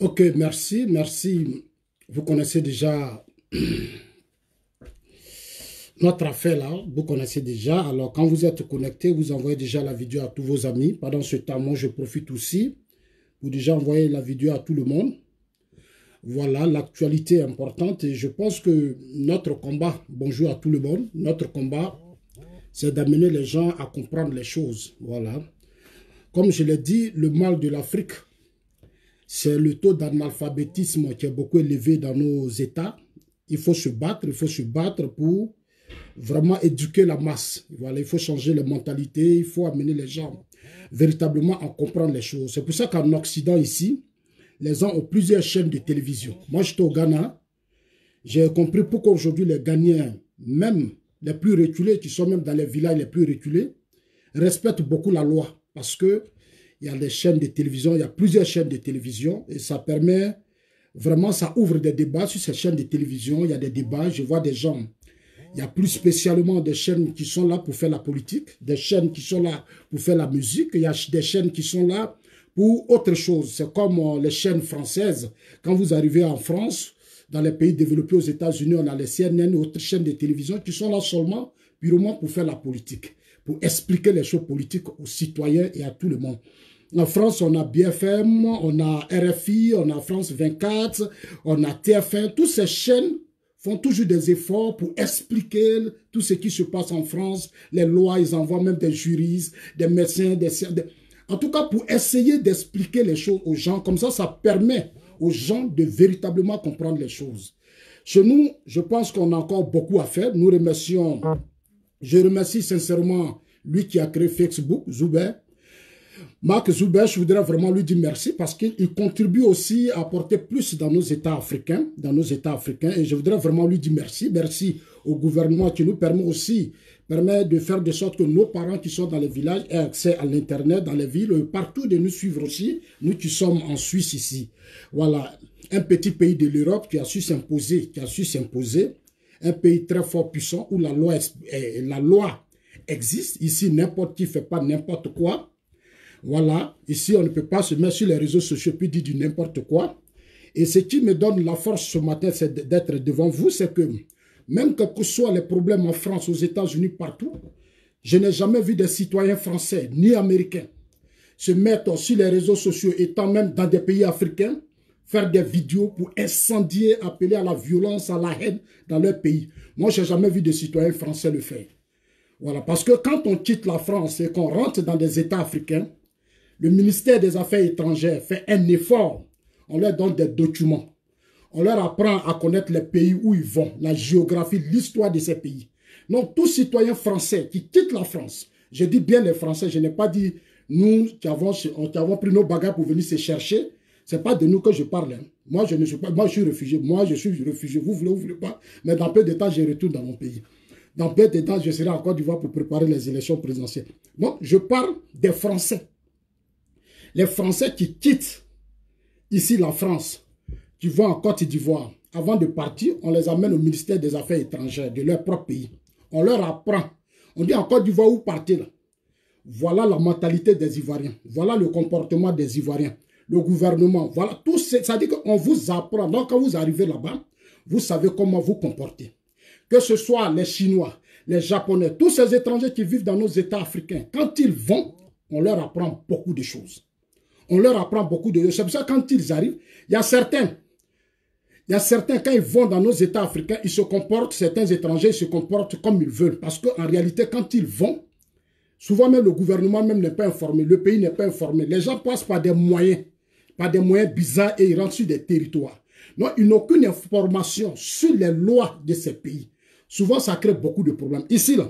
Ok, merci, merci. Vous connaissez déjà notre affaire là, vous connaissez déjà. Alors, quand vous êtes connecté, vous envoyez déjà la vidéo à tous vos amis. Pendant ce temps, moi, je profite aussi pour déjà envoyer la vidéo à tout le monde. Voilà, l'actualité est importante et je pense que notre combat, bonjour à tout le monde, notre combat, c'est d'amener les gens à comprendre les choses. Voilà. Comme je l'ai dit, le mal de l'Afrique, c'est le taux d'analphabétisme qui est beaucoup élevé dans nos États. Il faut se battre pour vraiment éduquer la masse. Voilà, il faut changer les mentalités, il faut amener les gens véritablement à comprendre les choses. C'est pour ça qu'en Occident ici, les gens ont plusieurs chaînes de télévision. Moi, j'étais au Ghana. J'ai compris pourquoi aujourd'hui les Ghanéens, même les plus reculés, qui sont même dans les villages les plus reculés, respectent beaucoup la loi. Parce que il y a des chaînes de télévision, il y a plusieurs chaînes de télévision. Et ça permet, vraiment, ça ouvre des débats sur ces chaînes de télévision. Il y a des débats, je vois des gens. Il y a plus spécialement des chaînes qui sont là pour faire la politique, des chaînes qui sont là pour faire la musique. Il y a des chaînes qui sont là pour autre chose. C'est comme les chaînes françaises. Quand vous arrivez en France, dans les pays développés aux États-Unis, on a les CNN et autres chaînes de télévision qui sont là seulement, purement pour faire la politique, pour expliquer les choses politiques aux citoyens et à tout le monde. En France, on a BFM, on a RFI, on a France 24, on a TF1. Toutes ces chaînes font toujours des efforts pour expliquer tout ce qui se passe en France, les lois, ils envoient même des juristes, des médecins, en tout cas pour essayer d'expliquer les choses aux gens. Comme ça permet aux gens de véritablement comprendre les choses. Chez nous, je pense qu'on a encore beaucoup à faire. Nous remercions, je remercie sincèrement lui qui a créé Facebook, Zuber. Mark Zuber, je voudrais vraiment lui dire merci parce qu'il contribue aussi à apporter plus dans nos États africains, et je voudrais vraiment lui dire merci. Merci au gouvernement qui nous permet de faire de sorte que nos parents qui sont dans les villages aient accès à l'Internet, dans les villes, partout de nous suivre aussi, nous qui sommes en Suisse ici. Voilà, un petit pays de l'Europe qui a su s'imposer, un pays très fort, puissant, où la loi existe. Ici, n'importe qui ne fait pas n'importe quoi. Voilà, ici on ne peut pas se mettre sur les réseaux sociaux puis dire du n'importe quoi. Et ce qui me donne la force ce matin, c'est d'être devant vous, c'est que même quels que soient les problèmes en France, aux États-Unis, partout, je n'ai jamais vu des citoyens français ni américains se mettre sur les réseaux sociaux, étant même dans des pays africains, faire des vidéos pour incendier, appeler à la violence, à la haine dans leur pays. Moi, je n'ai jamais vu de citoyens français le faire. Voilà, parce que quand on quitte la France et qu'on rentre dans des États africains, le ministère des Affaires étrangères fait un effort. On leur donne des documents. On leur apprend à connaître les pays où ils vont, la géographie, l'histoire de ces pays. Donc, tous citoyens français qui quittent la France, je dis bien les Français, je n'ai pas dit nous qui avons pris nos bagages pour venir se chercher. Ce n'est pas de nous que je parle. Hein. Moi, je ne suis pas, moi, je suis réfugié. Moi, je suis réfugié. Vous voulez ou vous voulez pas. Mais dans peu de temps, je retourne dans mon pays. Dans peu de temps, je serai en Côte d'Ivoire pour préparer les élections présidentielles. Donc, je parle des Français. Les Français qui quittent ici la France, qui vont en Côte d'Ivoire, avant de partir, on les amène au ministère des Affaires étrangères de leur propre pays. On leur apprend. On dit en Côte d'Ivoire, où partez là? Voilà la mentalité des Ivoiriens. Voilà le comportement des Ivoiriens. Le gouvernement, voilà tout. Ça dit qu'on vous apprend. Donc quand vous arrivez là-bas, vous savez comment vous comporter. Que ce soit les Chinois, les Japonais, tous ces étrangers qui vivent dans nos États africains, quand ils vont, on leur apprend beaucoup de choses. On leur apprend beaucoup de choses. C'est pour ça que quand ils arrivent, il y a certains, quand ils vont dans nos États africains, ils se comportent, certains étrangers se comportent comme ils veulent. Parce qu'en réalité, quand ils vont, souvent même le gouvernement même n'est pas informé, le pays n'est pas informé. Les gens passent par des moyens bizarres et ils rentrent sur des territoires. Donc, ils n'ont aucune information sur les lois de ces pays. souvent ça crée beaucoup de problèmes. Ici, là,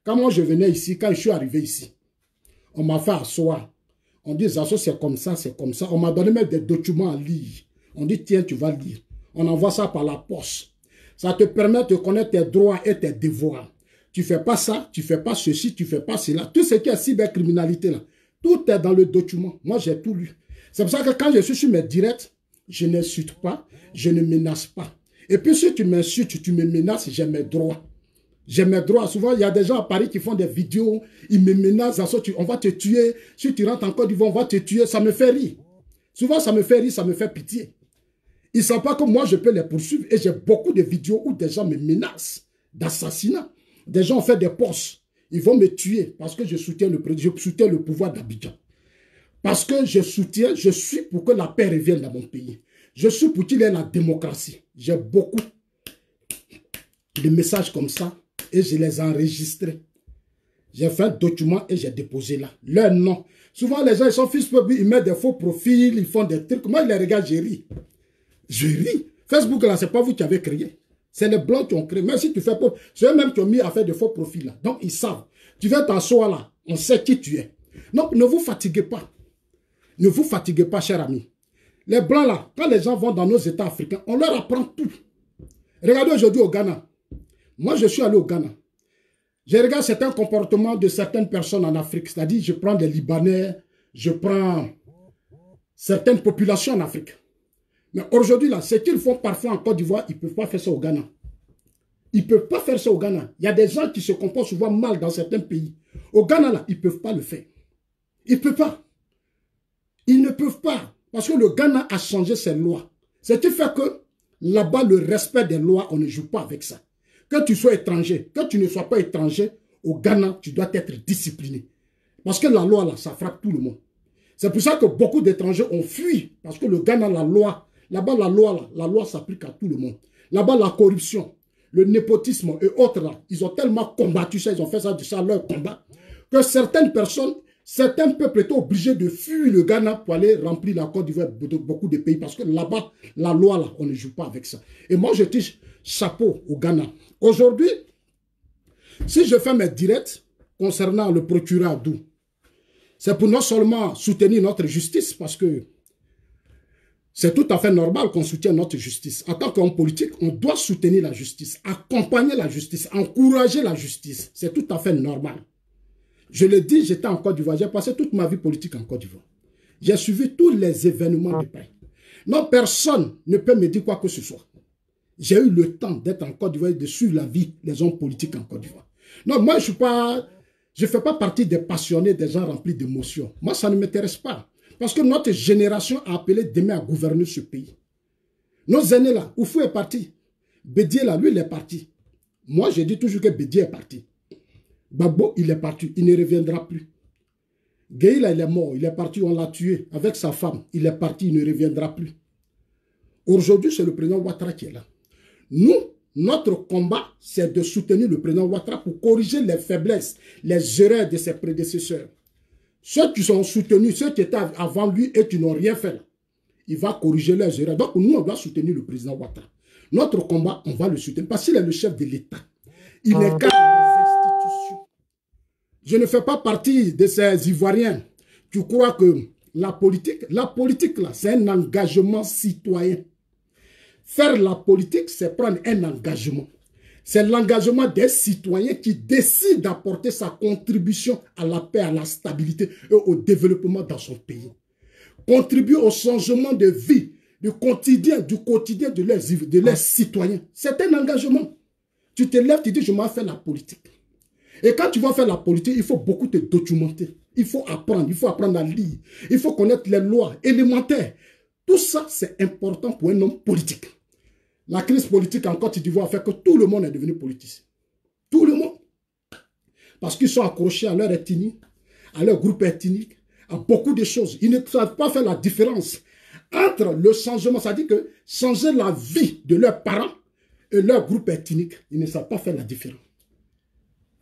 quand moi je venais ici, quand je suis arrivé ici, on m'a fait asseoir. On dit, Zazo, c'est comme ça, c'est comme ça. On m'a donné même des documents à lire. On dit, tiens, tu vas lire. On envoie ça par la poste. Ça te permet de connaître tes droits et tes devoirs. Tu ne fais pas ça, tu ne fais pas ceci, tu ne fais pas cela. Tout ce qui est cybercriminalité, là, tout est dans le document. Moi, j'ai tout lu. C'est pour ça que quand je suis sur mes directs, je n'insulte pas, je ne menace pas. Et puis, si tu m'insultes, tu me menaces, j'ai mes droits. J'ai mes droits. Souvent, il y a des gens à Paris qui font des vidéos, ils me menacent, on va te tuer. Si tu rentres en Côte d'Ivoire, on va te tuer. Ça me fait rire. Souvent, ça me fait rire, ça me fait pitié. Ils ne savent pas que moi, je peux les poursuivre. Et j'ai beaucoup de vidéos où des gens me menacent d'assassinat. Des gens ont fait des posts. Ils vont me tuer parce que je soutiens le pouvoir d'Abidjan. Parce que je suis pour que la paix revienne dans mon pays. Je suis pour qu'il y ait la démocratie. J'ai beaucoup de messages comme ça et je les ai enregistrés. J'ai fait un document et j'ai déposé là. Leur nom. Souvent, les gens, ils sont Facebook, ils mettent des faux profils, ils font des trucs. Moi, je les regarde, je ris. Je ris. Facebook, là, ce n'est pas vous qui avez créé. C'est les blancs qui ont créé. Même si tu fais pas, c'est eux-mêmes qui ont mis à faire de faux profils là. Donc, ils savent. Tu viens t'asseoir là, on sait qui tu es. Donc, ne vous fatiguez pas. Ne vous fatiguez pas, chers amis. Les blancs là, quand les gens vont dans nos États africains, on leur apprend tout. Regardez aujourd'hui au Ghana. Moi, je suis allé au Ghana. Je regarde certains comportements de certaines personnes en Afrique. C'est-à-dire, je prends des Libanais, je prends certaines populations en Afrique. Mais aujourd'hui, là, ce qu'ils font parfois en Côte d'Ivoire, ils ne peuvent pas faire ça au Ghana. Ils ne peuvent pas faire ça au Ghana. Il y a des gens qui se comportent souvent mal dans certains pays. Au Ghana, là, ils ne peuvent pas le faire. Ils ne peuvent pas. Ils ne peuvent pas. Parce que le Ghana a changé ses lois. Ce qui fait que là-bas, le respect des lois, on ne joue pas avec ça. Que tu sois étranger, que tu ne sois pas étranger, au Ghana, tu dois être discipliné. Parce que la loi, là, ça frappe tout le monde. C'est pour ça que beaucoup d'étrangers ont fui. Parce que le Ghana, la loi, là-bas, la loi s'applique à tout le monde. Là-bas, la corruption, le népotisme et autres, là, ils ont tellement combattu ça, ils ont fait ça leur combat, que certaines personnes, certains peuples étaient obligés de fuir le Ghana pour aller remplir la Côte d'Ivoire de beaucoup de pays. Parce que là-bas, la loi, là, on ne joue pas avec ça. Et moi, je dis chapeau au Ghana. Aujourd'hui, si je fais mes directs concernant le procureur Abdou, c'est pour non seulement soutenir notre justice, parce que c'est tout à fait normal qu'on soutienne notre justice. En tant qu'homme politique, on doit soutenir la justice, accompagner la justice, encourager la justice. C'est tout à fait normal. Je le dis, j'étais en Côte d'Ivoire. J'ai passé toute ma vie politique en Côte d'Ivoire. J'ai suivi tous les événements du pays. Non, personne ne peut me dire quoi que ce soit. J'ai eu le temps d'être en Côte d'Ivoire et de suivre la vie des hommes politiques en Côte d'Ivoire. Non, moi, je ne fais pas partie des passionnés, des gens remplis d'émotions. Moi, ça ne m'intéresse pas. Parce que notre génération a appelé demain à gouverner ce pays. Nos aînés là, Oufou est parti. Bédié là, lui, il est parti. Moi, je dis toujours que Bédié est parti. Babo, il est parti. Il ne reviendra plus. Gueye là, il est mort. Il est parti, on l'a tué avec sa femme. Il est parti, il ne reviendra plus. Aujourd'hui, c'est le président Ouattara qui est là. Nous, notre combat, c'est de soutenir le président Ouattara pour corriger les faiblesses, les erreurs de ses prédécesseurs. Ceux qui sont soutenus, ceux qui étaient avant lui et qui n'ont rien fait, là, il va corriger leurs erreurs. Donc, nous, on doit soutenir le président Ouattara. Notre combat, on va le soutenir parce qu'il est le chef de l'État. Il est cadre des institutions. Je ne fais pas partie de ces Ivoiriens qui croient que la politique là, c'est un engagement citoyen. Faire la politique, c'est prendre un engagement. C'est l'engagement des citoyens qui décident d'apporter sa contribution à la paix, à la stabilité et au développement dans son pays. Contribuer au changement de vie, du quotidien de leurs citoyens. C'est un engagement. Tu te lèves, tu dis, je m'en fais la politique. Et quand tu vas faire la politique, il faut beaucoup te documenter. Il faut apprendre à lire. Il faut connaître les lois élémentaires. Tout ça, c'est important pour un homme politique. La crise politique en Côte d'Ivoire fait que tout le monde est devenu politicien. Tout le monde. Parce qu'ils sont accrochés à leur ethnie, à leur groupe ethnique, à beaucoup de choses. Ils ne savent pas faire la différence entre le changement, c'est-à-dire que changer la vie de leurs parents et leur groupe ethnique, ils ne savent pas faire la différence.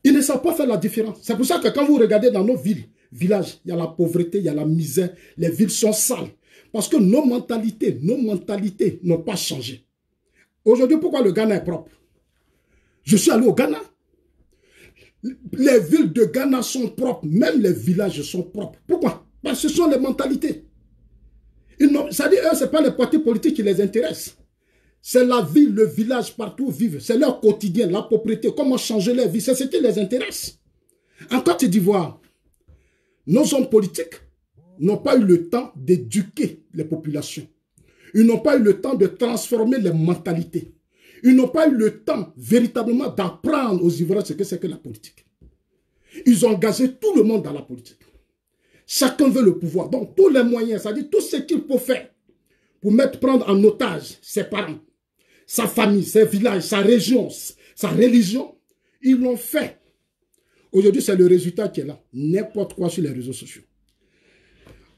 Ils ne savent pas faire la différence. C'est pour ça que quand vous regardez dans nos villes, villages, il y a la pauvreté, il y a la misère, les villes sont sales. Parce que nos mentalités n'ont pas changé. Aujourd'hui, pourquoi le Ghana est propre? Je suis allé au Ghana. Les villes de Ghana sont propres, même les villages sont propres. Pourquoi? Parce que ce sont les mentalités. C'est-à-dire, eux, ce n'est pas les partis politiques qui les intéressent. C'est la ville, le village, partout où vivent. C'est leur quotidien, la propriété, comment changer leur vie. C'est ce qui les intéresse. En Côte d'Ivoire, nos hommes politiques n'ont pas eu le temps d'éduquer les populations. Ils n'ont pas eu le temps de transformer les mentalités. Ils n'ont pas eu le temps véritablement d'apprendre aux Ivoiriens ce que c'est que la politique. Ils ont engagé tout le monde dans la politique. Chacun veut le pouvoir. Donc tous les moyens, c'est-à-dire tout ce qu'il faut faire pour prendre en otage ses parents, sa famille, ses villages, sa région, sa religion, ils l'ont fait. Aujourd'hui, c'est le résultat qui est là. N'importe quoi sur les réseaux sociaux.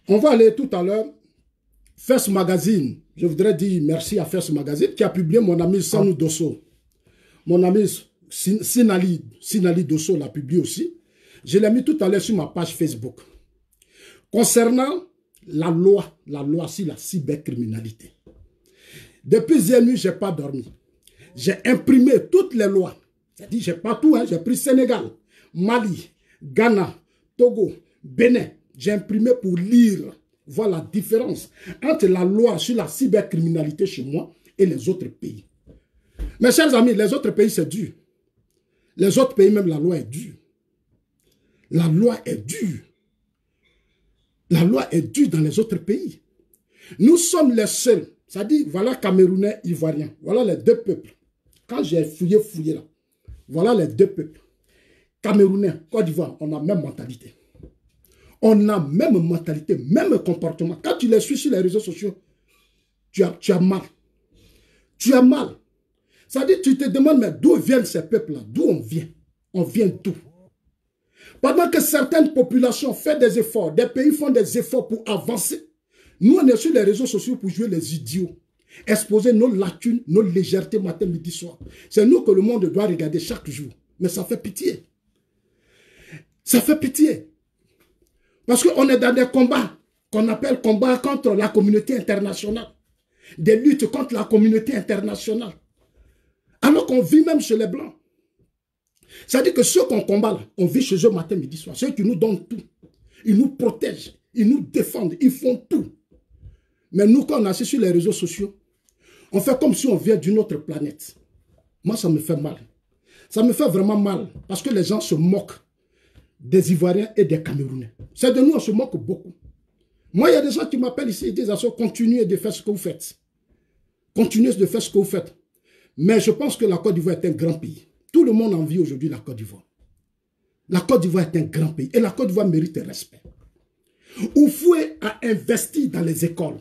On va aller tout à l'heure. First Magazine, je voudrais dire merci à First Magazine qui a publié mon ami Sanou Dosso. Mon ami Sinali Dosso l'a publié aussi. Je l'ai mis tout à l'heure sur ma page Facebook. Concernant la loi sur la cybercriminalité. Depuis hier nuit, je n'ai pas dormi. J'ai imprimé toutes les lois. C'est-à-dire, j'ai pas tout, hein. J'ai pris Sénégal, Mali, Ghana, Togo, Bénin. J'ai imprimé pour lire, voir la différence entre la loi sur la cybercriminalité chez moi et les autres pays. Mes chers amis, les autres pays, c'est dur. Les autres pays, même la loi est dure. La loi est dure. La loi est dure dans les autres pays. Nous sommes les seuls. C'est-à-dire, voilà Camerounais, Ivoiriens. Voilà les deux peuples. Quand j'ai fouillé là, voilà les deux peuples. Camerounais, Côte d'Ivoire, on a la même mentalité. On a même mentalité, même comportement. Quand tu les suis sur les réseaux sociaux, tu as mal. Tu as mal. C'est-à-dire, tu te demandes, mais d'où viennent ces peuples-là? D'où on vient? On vient d'où? Pendant que certaines populations font des efforts, des pays font des efforts pour avancer, nous, on est sur les réseaux sociaux pour jouer les idiots, exposer nos lacunes, nos légèretés matin, midi, soir. C'est nous que le monde doit regarder chaque jour. Mais ça fait pitié. Ça fait pitié. Parce qu'on est dans des combats qu'on appelle combats contre la communauté internationale. Des luttes contre la communauté internationale. Alors qu'on vit même chez les Blancs. C'est-à-dire que ceux qu'on combat, là, on vit chez eux matin, midi, soir. Ceux qui nous donnent tout. Ils nous protègent. Ils nous défendent. Ils font tout. Mais nous, quand on est sur les réseaux sociaux, on fait comme si on vient d'une autre planète. Moi, ça me fait mal. Ça me fait vraiment mal. Parce que les gens se moquent des Ivoiriens et des Camerounais. C'est de nous, on se moque beaucoup. Moi, il y a des gens qui m'appellent ici et disent, continuez de faire ce que vous faites. Continuez de faire ce que vous faites. Mais je pense que la Côte d'Ivoire est un grand pays. Tout le monde envie aujourd'hui la Côte d'Ivoire. La Côte d'Ivoire est un grand pays. Et la Côte d'Ivoire mérite respect. Oufoué a investi dans les écoles,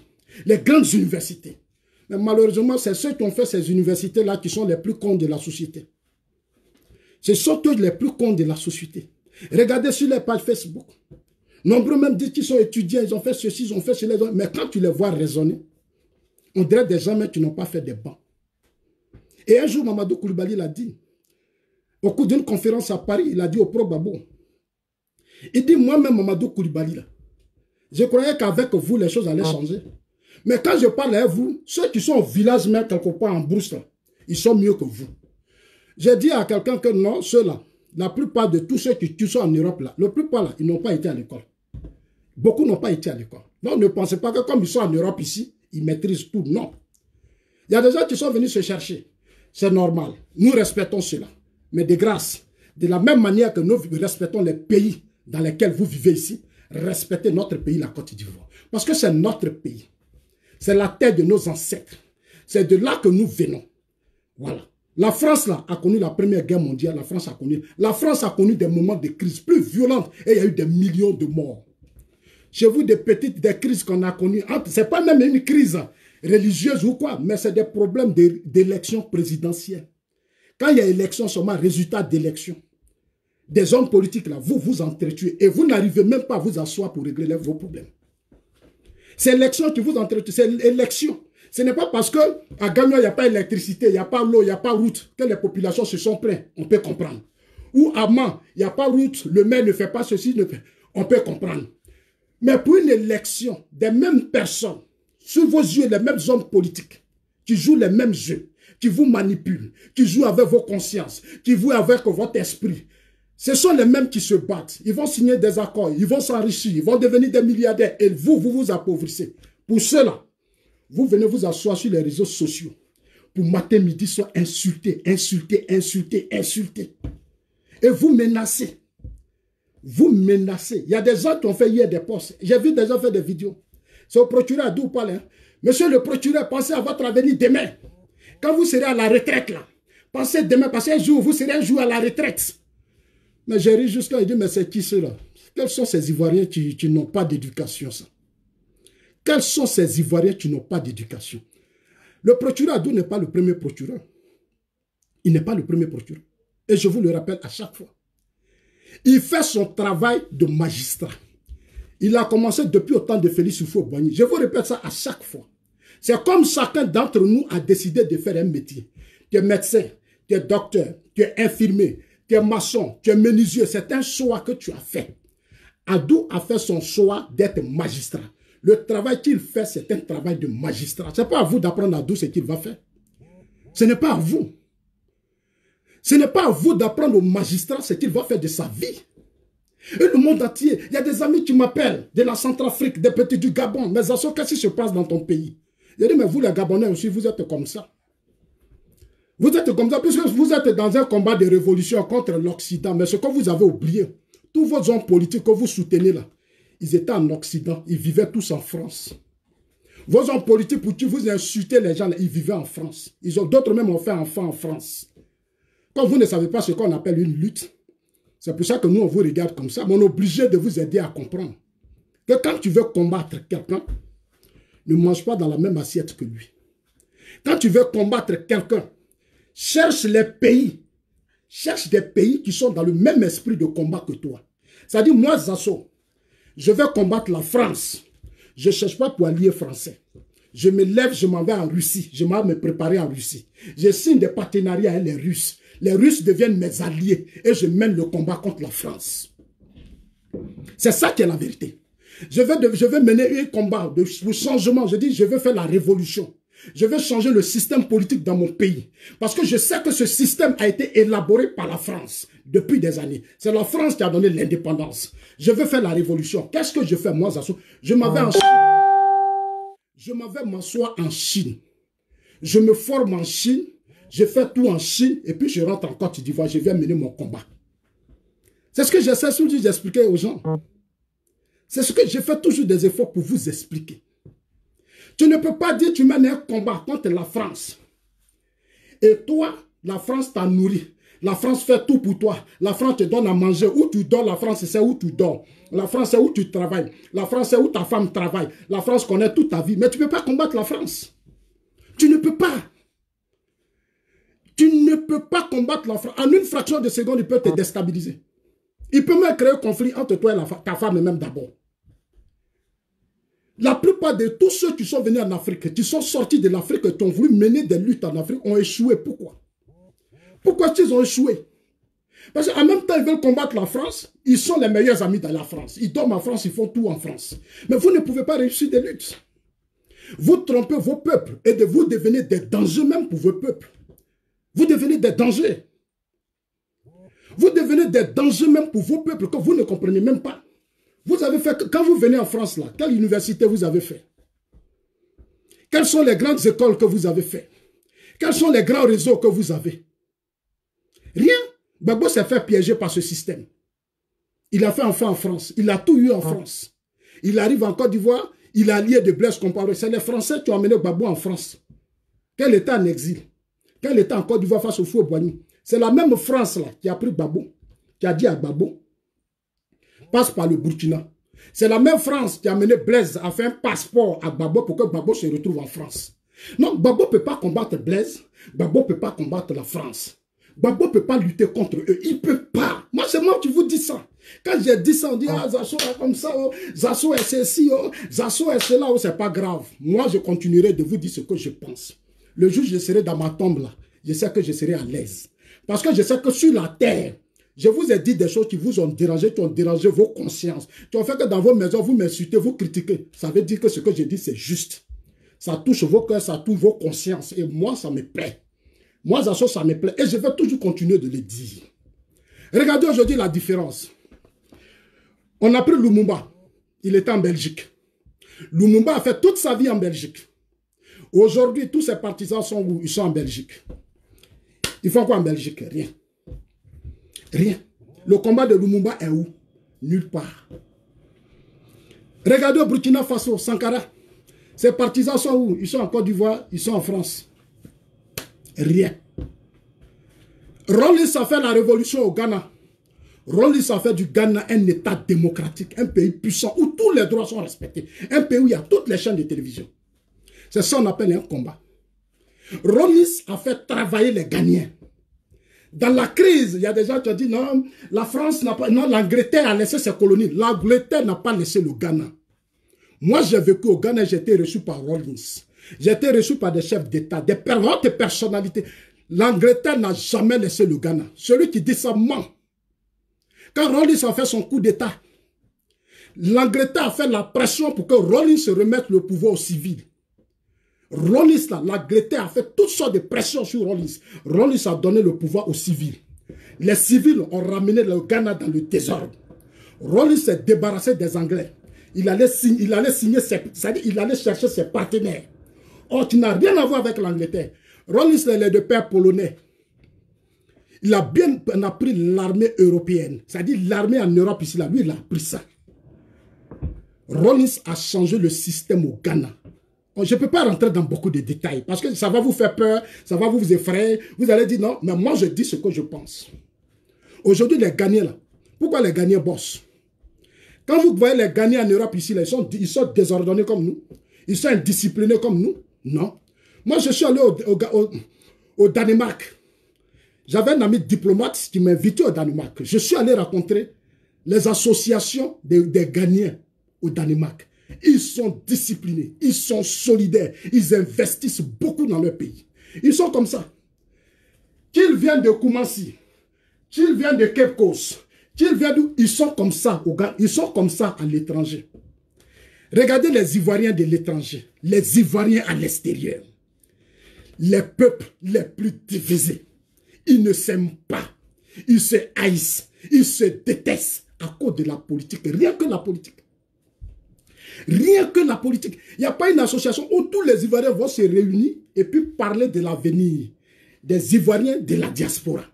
les grandes universités. Mais malheureusement, c'est ceux qui ont fait ces universités-là qui sont les plus cons de la société. Ce sont eux les plus cons de la société. Regardez sur les pages Facebook. Nombreux même disent qu'ils sont étudiants, ils ont fait ceci, ils ont fait cela. Mais quand tu les vois raisonner, on dirait des gens qui n'ont pas fait des bancs. Et un jour, Mamadou Koulibaly l'a dit, au cours d'une conférence à Paris, il a dit au pro Babo, il dit, moi-même, Mamadou Koulibaly, là, je croyais qu'avec vous, les choses allaient changer. Mais quand je parle à vous, ceux qui sont au village, même quelque part en brousse, là, ils sont mieux que vous. J'ai dit à quelqu'un que non, ceux-là, la plupart de tous ceux qui sont en Europe, là, la plupart, là, ils n'ont pas été à l'école. Beaucoup n'ont pas été à l'école. Donc, ne pensez pas que comme ils sont en Europe ici, ils maîtrisent tout. Non. Il y a des gens qui sont venus se chercher. C'est normal. Nous respectons cela. Mais de grâce, de la même manière que nous respectons les pays dans lesquels vous vivez ici, respectez notre pays, la Côte d'Ivoire. Parce que c'est notre pays. C'est la terre de nos ancêtres. C'est de là que nous venons. Voilà. La France là, a connu la Première Guerre mondiale. La France a connu des moments de crise plus violentes et il y a eu des millions de morts. Chez vous, des crises qu'on a connues. Ce n'est pas même une crise religieuse ou quoi, mais c'est des problèmes d'élection présidentielle. Quand il y a élection, seulement résultat d'élection. Des hommes politiques là, vous vous entretuez et vous n'arrivez même pas à vous asseoir pour régler vos problèmes. C'est l'élection qui vous entretue, c'est l'élection. Ce n'est pas parce qu'à Gagnon, il n'y a pas d'électricité, il n'y a pas l'eau, il n'y a pas route, que les populations se sont plaintes. On peut comprendre. Ou à Mans, il n'y a pas route, le maire ne fait pas ceci, on peut comprendre. Mais pour une élection des mêmes personnes, sous vos yeux, les mêmes hommes politiques, qui jouent les mêmes jeux, qui vous manipulent, qui jouent avec vos consciences, qui jouent avec votre esprit. Ce sont les mêmes qui se battent. Ils vont signer des accords, ils vont s'enrichir, ils vont devenir des milliardaires. Et vous vous appauvrissez. Pour cela, vous venez vous asseoir sur les réseaux sociaux pour matin, midi, soir, insulter, insulter, insulter, insulter. Et vous menacez. Vous menacez. Il y a des gens qui ont fait hier des posts. J'ai vu des gens faire des vidéos. C'est au procureur d'où parle. Hein? Monsieur le procureur, pensez à votre avenir demain. Quand vous serez à la retraite, là, pensez demain, parce qu'un jour, vous serez un jour à la retraite. Mais j'ai ri jusqu'à il dit, mais c'est qui ceux-là? Quels sont ces Ivoiriens qui n'ont pas d'éducation, ça? Quels sont ces Ivoiriens qui n'ont pas d'éducation? Le procureur Adou n'est pas le premier procureur. Il n'est pas le premier procureur. Et je vous le rappelle à chaque fois. Il fait son travail de magistrat. Il a commencé depuis au temps de Félix Houphouët-Boigny. Je vous répète ça à chaque fois. C'est comme chacun d'entre nous a décidé de faire un métier. Tu es médecin, tu es docteur, tu es infirmier, tu es maçon, tu es menuisier. C'est un choix que tu as fait. Adou a fait son choix d'être magistrat. Le travail qu'il fait, c'est un travail de magistrat. Ce n'est pas à vous d'apprendre à Adou ce qu'il va faire. Ce n'est pas à vous. Ce n'est pas à vous d'apprendre au magistrat ce qu'il va faire de sa vie. Et le monde entier, il y a des amis qui m'appellent de la Centrafrique, des petits du Gabon. Mais qu'est-ce qui se passe dans ton pays? Je dis, mais vous les Gabonais aussi, vous êtes comme ça. Vous êtes comme ça, puisque vous êtes dans un combat de révolution contre l'Occident. Mais ce que vous avez oublié, tous vos hommes politiques que vous soutenez là, ils étaient en Occident, ils vivaient tous en France. Vos hommes politiques, pour qui vous insultez les gens, là, ils vivaient en France. D'autres même ont fait enfant en France. Quand vous ne savez pas ce qu'on appelle une lutte, c'est pour ça que nous, on vous regarde comme ça, mais on est obligé de vous aider à comprendre que quand tu veux combattre quelqu'un, ne mange pas dans la même assiette que lui. Quand tu veux combattre quelqu'un, cherche les pays, cherche des pays qui sont dans le même esprit de combat que toi. C'est-à-dire, moi, Zasso, je vais combattre la France. Je ne cherche pas pour allier français. Je me lève, je m'en vais en Russie. Je m'en vais me préparer en Russie. Je signe des partenariats avec les Russes. Les Russes deviennent mes alliés et je mène le combat contre la France. C'est ça qui est la vérité. Je vais mener un combat de changement. Je dis, je veux faire la révolution. Je veux changer le système politique dans mon pays. Parce que je sais que ce système a été élaboré par la France depuis des années. C'est la France qui a donné l'indépendance. Je veux faire la révolution. Qu'est-ce que je fais, moi, Zasso? Je m'en vais en Chine. Je m'en vais m'asseoir en Chine. Je me forme en Chine. Je fais tout en Chine. Et puis je rentre en Côte d'Ivoire. Je viens mener mon combat. C'est ce que j'essaie toujours d'expliquer aux gens. C'est ce que je fais toujours des efforts pour vous expliquer. Tu ne peux pas dire que tu mènes un combat contre la France. Et toi, la France t'a nourri. La France fait tout pour toi. La France te donne à manger. Où tu dors, la France sait où tu dors. La France sait où tu travailles. La France sait où ta femme travaille. La France connaît toute ta vie. Mais tu ne peux pas combattre la France. Tu ne peux pas. Tu ne peux pas combattre la France. En une fraction de seconde, il peut te déstabiliser. Il peut même créer un conflit entre toi et ta femme même d'abord. La plupart de tous ceux qui sont venus en Afrique, qui sont sortis de l'Afrique, qui ont voulu mener des luttes en Afrique, ont échoué. Pourquoi? Pourquoi ils ont échoué? Parce qu'en même temps, ils veulent combattre la France. Ils sont les meilleurs amis dans la France. Ils dorment en France, ils font tout en France. Mais vous ne pouvez pas réussir des luttes. Vous trompez vos peuples et vous devenez des dangers même pour vos peuples. Vous devenez des dangers. Vous devenez des dangers même pour vos peuples que vous ne comprenez même pas. Vous avez fait, quand vous venez en France, là, quelle université vous avez fait? Quelles sont les grandes écoles que vous avez fait? Quels sont les grands réseaux que vous avez? Rien. Gbagbo s'est fait piéger par ce système. Il a fait enfant en France. Il a tout eu en France. Il arrive en Côte d'Ivoire. Il a lié de Blaise Compaoré. C'est les Français qui ont amené Gbagbo en France. Quel État en exil? Quel État en Côte d'Ivoire face au Houphouët-Boigny? C'est la même France là qui a pris Gbagbo, qui a dit à Gbagbo, passe par le Burkina. C'est la même France qui a amené Blaise à faire un passeport à Gbagbo pour que Gbagbo se retrouve en France. Non, Gbagbo ne peut pas combattre Blaise. Gbagbo ne peut pas combattre la France. Gbagbo ne peut pas lutter contre eux. Il ne peut pas. Moi, c'est moi qui vous dis ça. Quand j'ai dit ça, on dit, ah, Zasso est comme ça, oh, Zasso est ceci, oh, Zasso est cela, oh, c'est pas grave. Moi, je continuerai de vous dire ce que je pense. Le jour où je serai dans ma tombe là, je sais que je serai à l'aise. Parce que je sais que sur la terre, je vous ai dit des choses qui vous ont dérangé, qui ont dérangé vos consciences, qui ont fait que dans vos maisons, vous m'insultez, vous critiquez. Ça veut dire que ce que je dis, c'est juste. Ça touche vos cœurs, ça touche vos consciences. Et moi, ça me plaît. Moi, ça me plaît et je vais toujours continuer de le dire. Regardez aujourd'hui la différence. On a pris Lumumba. Il était en Belgique. Lumumba a fait toute sa vie en Belgique. Aujourd'hui, tous ses partisans sont où? Ils sont en Belgique. Ils font quoi en Belgique? Rien. Rien. Le combat de Lumumba est où? Nulle part. Regardez au Burkina Faso, Sankara. Ses partisans sont où? Ils sont en Côte d'Ivoire, ils sont en France. Rien. Rawlings a fait la révolution au Ghana. Rawlings a fait du Ghana un État démocratique, un pays puissant où tous les droits sont respectés. Un pays où il y a toutes les chaînes de télévision. C'est ça qu'on appelle un combat. Rawlings a fait travailler les Ghanéens. Dans la crise, il y a des gens qui ont dit non, la France n'a pas, non, l'Angleterre a laissé ses colonies. L'Angleterre n'a pas laissé le Ghana. Moi, j'ai vécu au Ghana, j'ai été reçu par Rawlings. J'ai été reçu par des chefs d'État, des hautes personnalités. L'Angleterre n'a jamais laissé le Ghana. Celui qui dit ça ment. Quand Rawlings a fait son coup d'État, l'Angleterre a fait la pression pour que Rawlings se remette le pouvoir aux civils. Rawlings, l'Angleterre a fait toutes sortes de pressions sur Rawlings. Rawlings a donné le pouvoir aux civils. Les civils ont ramené le Ghana dans le désordre. Rawlings s'est débarrassé des Anglais. Il allait signer c'est-à-dire il allait chercher ses partenaires. Or, tu n'as rien à voir avec l'Angleterre. Rawlings est de père polonais. Il a bien appris l'armée européenne. C'est-à-dire l'armée en Europe ici, là, lui, il a appris ça. Rawlings a changé le système au Ghana. Je ne peux pas rentrer dans beaucoup de détails parce que ça va vous faire peur, ça va vous effrayer. Vous allez dire non, mais moi je dis ce que je pense. Aujourd'hui, les Ghanéens, là, pourquoi les Ghanéens bossent? Quand vous voyez les Ghanéens en Europe ici, là, ils sont désordonnés comme nous. Ils sont indisciplinés comme nous. Non. Moi, je suis allé au Danemark. J'avais un ami diplomate qui m'a invité au Danemark. Je suis allé rencontrer les associations des Ghanéens au Danemark. Ils sont disciplinés, ils sont solidaires, ils investissent beaucoup dans leur pays. Ils sont comme ça. Qu'ils viennent de Koumassi, qu'ils viennent de Cape Coast, qu'ils viennent d'où, ils sont comme ça au Ghana, ils sont comme ça à l'étranger. Regardez les Ivoiriens de l'étranger, les Ivoiriens à l'extérieur. Les peuples les plus divisés. Ils ne s'aiment pas. Ils se haïssent. Ils se détestent à cause de la politique. Rien que la politique. Rien que la politique. Il n'y a pas une association où tous les Ivoiriens vont se réunir et puis parler de l'avenir des Ivoiriens de la diaspora.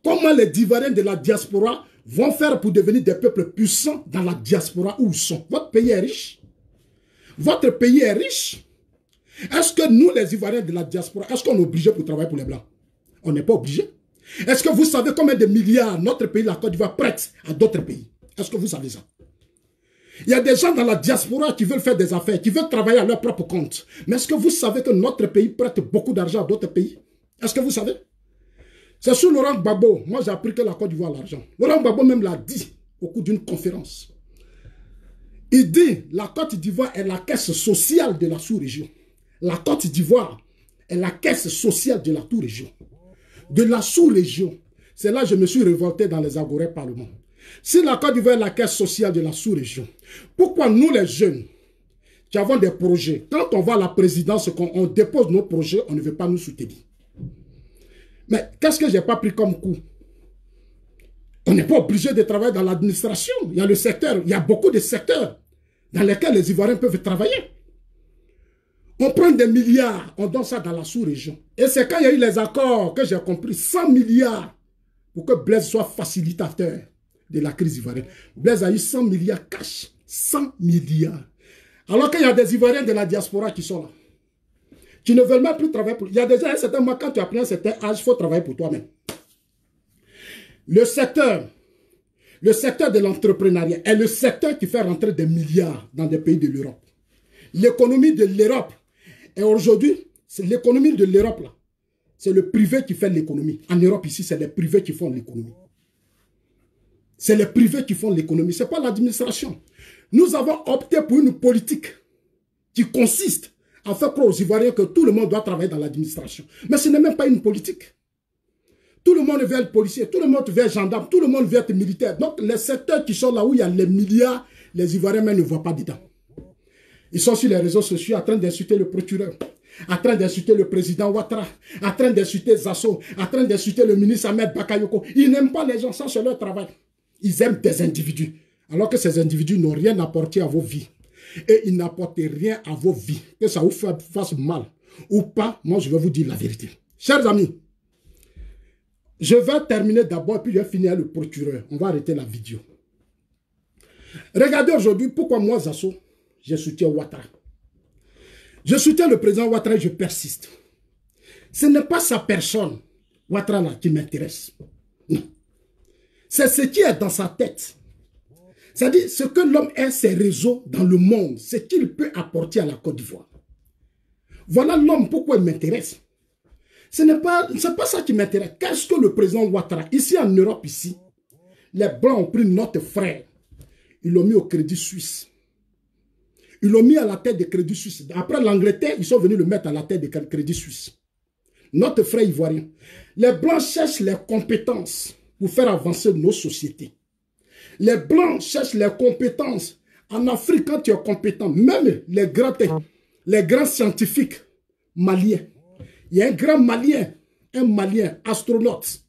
Comment les Ivoiriens de la diaspora vont faire pour devenir des peuples puissants dans la diaspora où ils sont. Votre pays est riche. Votre pays est riche. Est-ce que nous, les Ivoiriens de la diaspora, est-ce qu'on est obligé pour travailler pour les Blancs? On n'est pas obligé. Est-ce que vous savez combien de milliards notre pays, la Côte d'Ivoire, prête à d'autres pays? Est-ce que vous savez ça? Il y a des gens dans la diaspora qui veulent faire des affaires, qui veulent travailler à leur propre compte. Mais est-ce que vous savez que notre pays prête beaucoup d'argent à d'autres pays? Est-ce que vous savez? C'est sur Laurent Gbagbo. Moi, j'ai appris que la Côte d'Ivoire a l'argent. Laurent Gbagbo même l'a dit au cours d'une conférence. Il dit, la Côte d'Ivoire est la caisse sociale de la sous-région. La Côte d'Ivoire est la caisse sociale de la sous-région. De la sous-région. C'est là que je me suis révolté dans les agorés parlement. Si la Côte d'Ivoire est la caisse sociale de la sous-région, pourquoi nous les jeunes qui avons des projets, quand on va à la présidence, quand on dépose nos projets, on ne veut pas nous soutenir? Mais qu'est-ce que je n'ai pas pris comme coup? On n'est pas obligé de travailler dans l'administration. Il y a le secteur, il y a beaucoup de secteurs dans lesquels les Ivoiriens peuvent travailler. On prend des milliards, on donne ça dans la sous-région. Et c'est quand il y a eu les accords que j'ai compris, 100 milliards pour que Blaise soit facilitateur de la crise ivoirienne. Blaise a eu 100 milliards cash. 100 milliards. Alors qu'il y a des Ivoiriens de la diaspora qui sont là. Qui ne veulent même plus travailler pour... Il y a déjà un certain moment, quand tu as pris un certain âge, il faut travailler pour toi-même. Le secteur de l'entrepreneuriat est le secteur qui fait rentrer des milliards dans des pays de l'Europe. L'économie de l'Europe est aujourd'hui, c'est l'économie de l'Europe là. C'est le privé qui fait l'économie. En Europe ici, c'est les privés qui font l'économie. C'est les privés qui font l'économie, ce n'est pas l'administration. Nous avons opté pour une politique qui consiste à faire croire aux Ivoiriens que tout le monde doit travailler dans l'administration. Mais ce n'est même pas une politique. Tout le monde veut être policier, tout le monde veut être gendarme, tout le monde veut être militaire. Donc les secteurs qui sont là où il y a les milliards, les Ivoiriens même ne voient pas dedans. Ils sont sur les réseaux sociaux en train d'insulter le procureur. en train d'insulter le président Ouattara, en train d'insulter Zasso, en train d'insulter le ministre Ahmed Bakayoko. Ils n'aiment pas les gens, ça c'est leur travail. Ils aiment des individus, alors que ces individus n'ont rien apporté à vos vies. Et ils n'apportent rien à vos vies. Que ça vous fasse mal ou pas, moi je vais vous dire la vérité. Chers amis, je vais terminer d'abord, puis je vais finir le procureur. On va arrêter la vidéo. Regardez aujourd'hui pourquoi moi, Zasso, je soutiens Ouattara. Je soutiens le président Ouattara et je persiste. Ce n'est pas sa personne, Ouattara, là, qui m'intéresse. Non. C'est ce qui est dans sa tête. C'est-à-dire, ce que l'homme a, ses réseaux dans le monde, ce qu'il peut apporter à la Côte d'Ivoire. Voilà l'homme, pourquoi il m'intéresse. Ce n'est pas ça qui m'intéresse. Qu'est-ce que le président Ouattara, ici en Europe, ici, les Blancs ont pris notre frère, ils l'ont mis au Crédit Suisse. Ils l'ont mis à la tête du Crédit Suisse. Après l'Angleterre, ils sont venus le mettre à la tête du Crédit Suisse. Notre frère ivoirien. Les Blancs cherchent les compétences pour faire avancer nos sociétés. Les Blancs cherchent les compétences. En Afrique, quand tu es compétent, même les grands scientifiques maliens, il y a un grand malien, astronaute.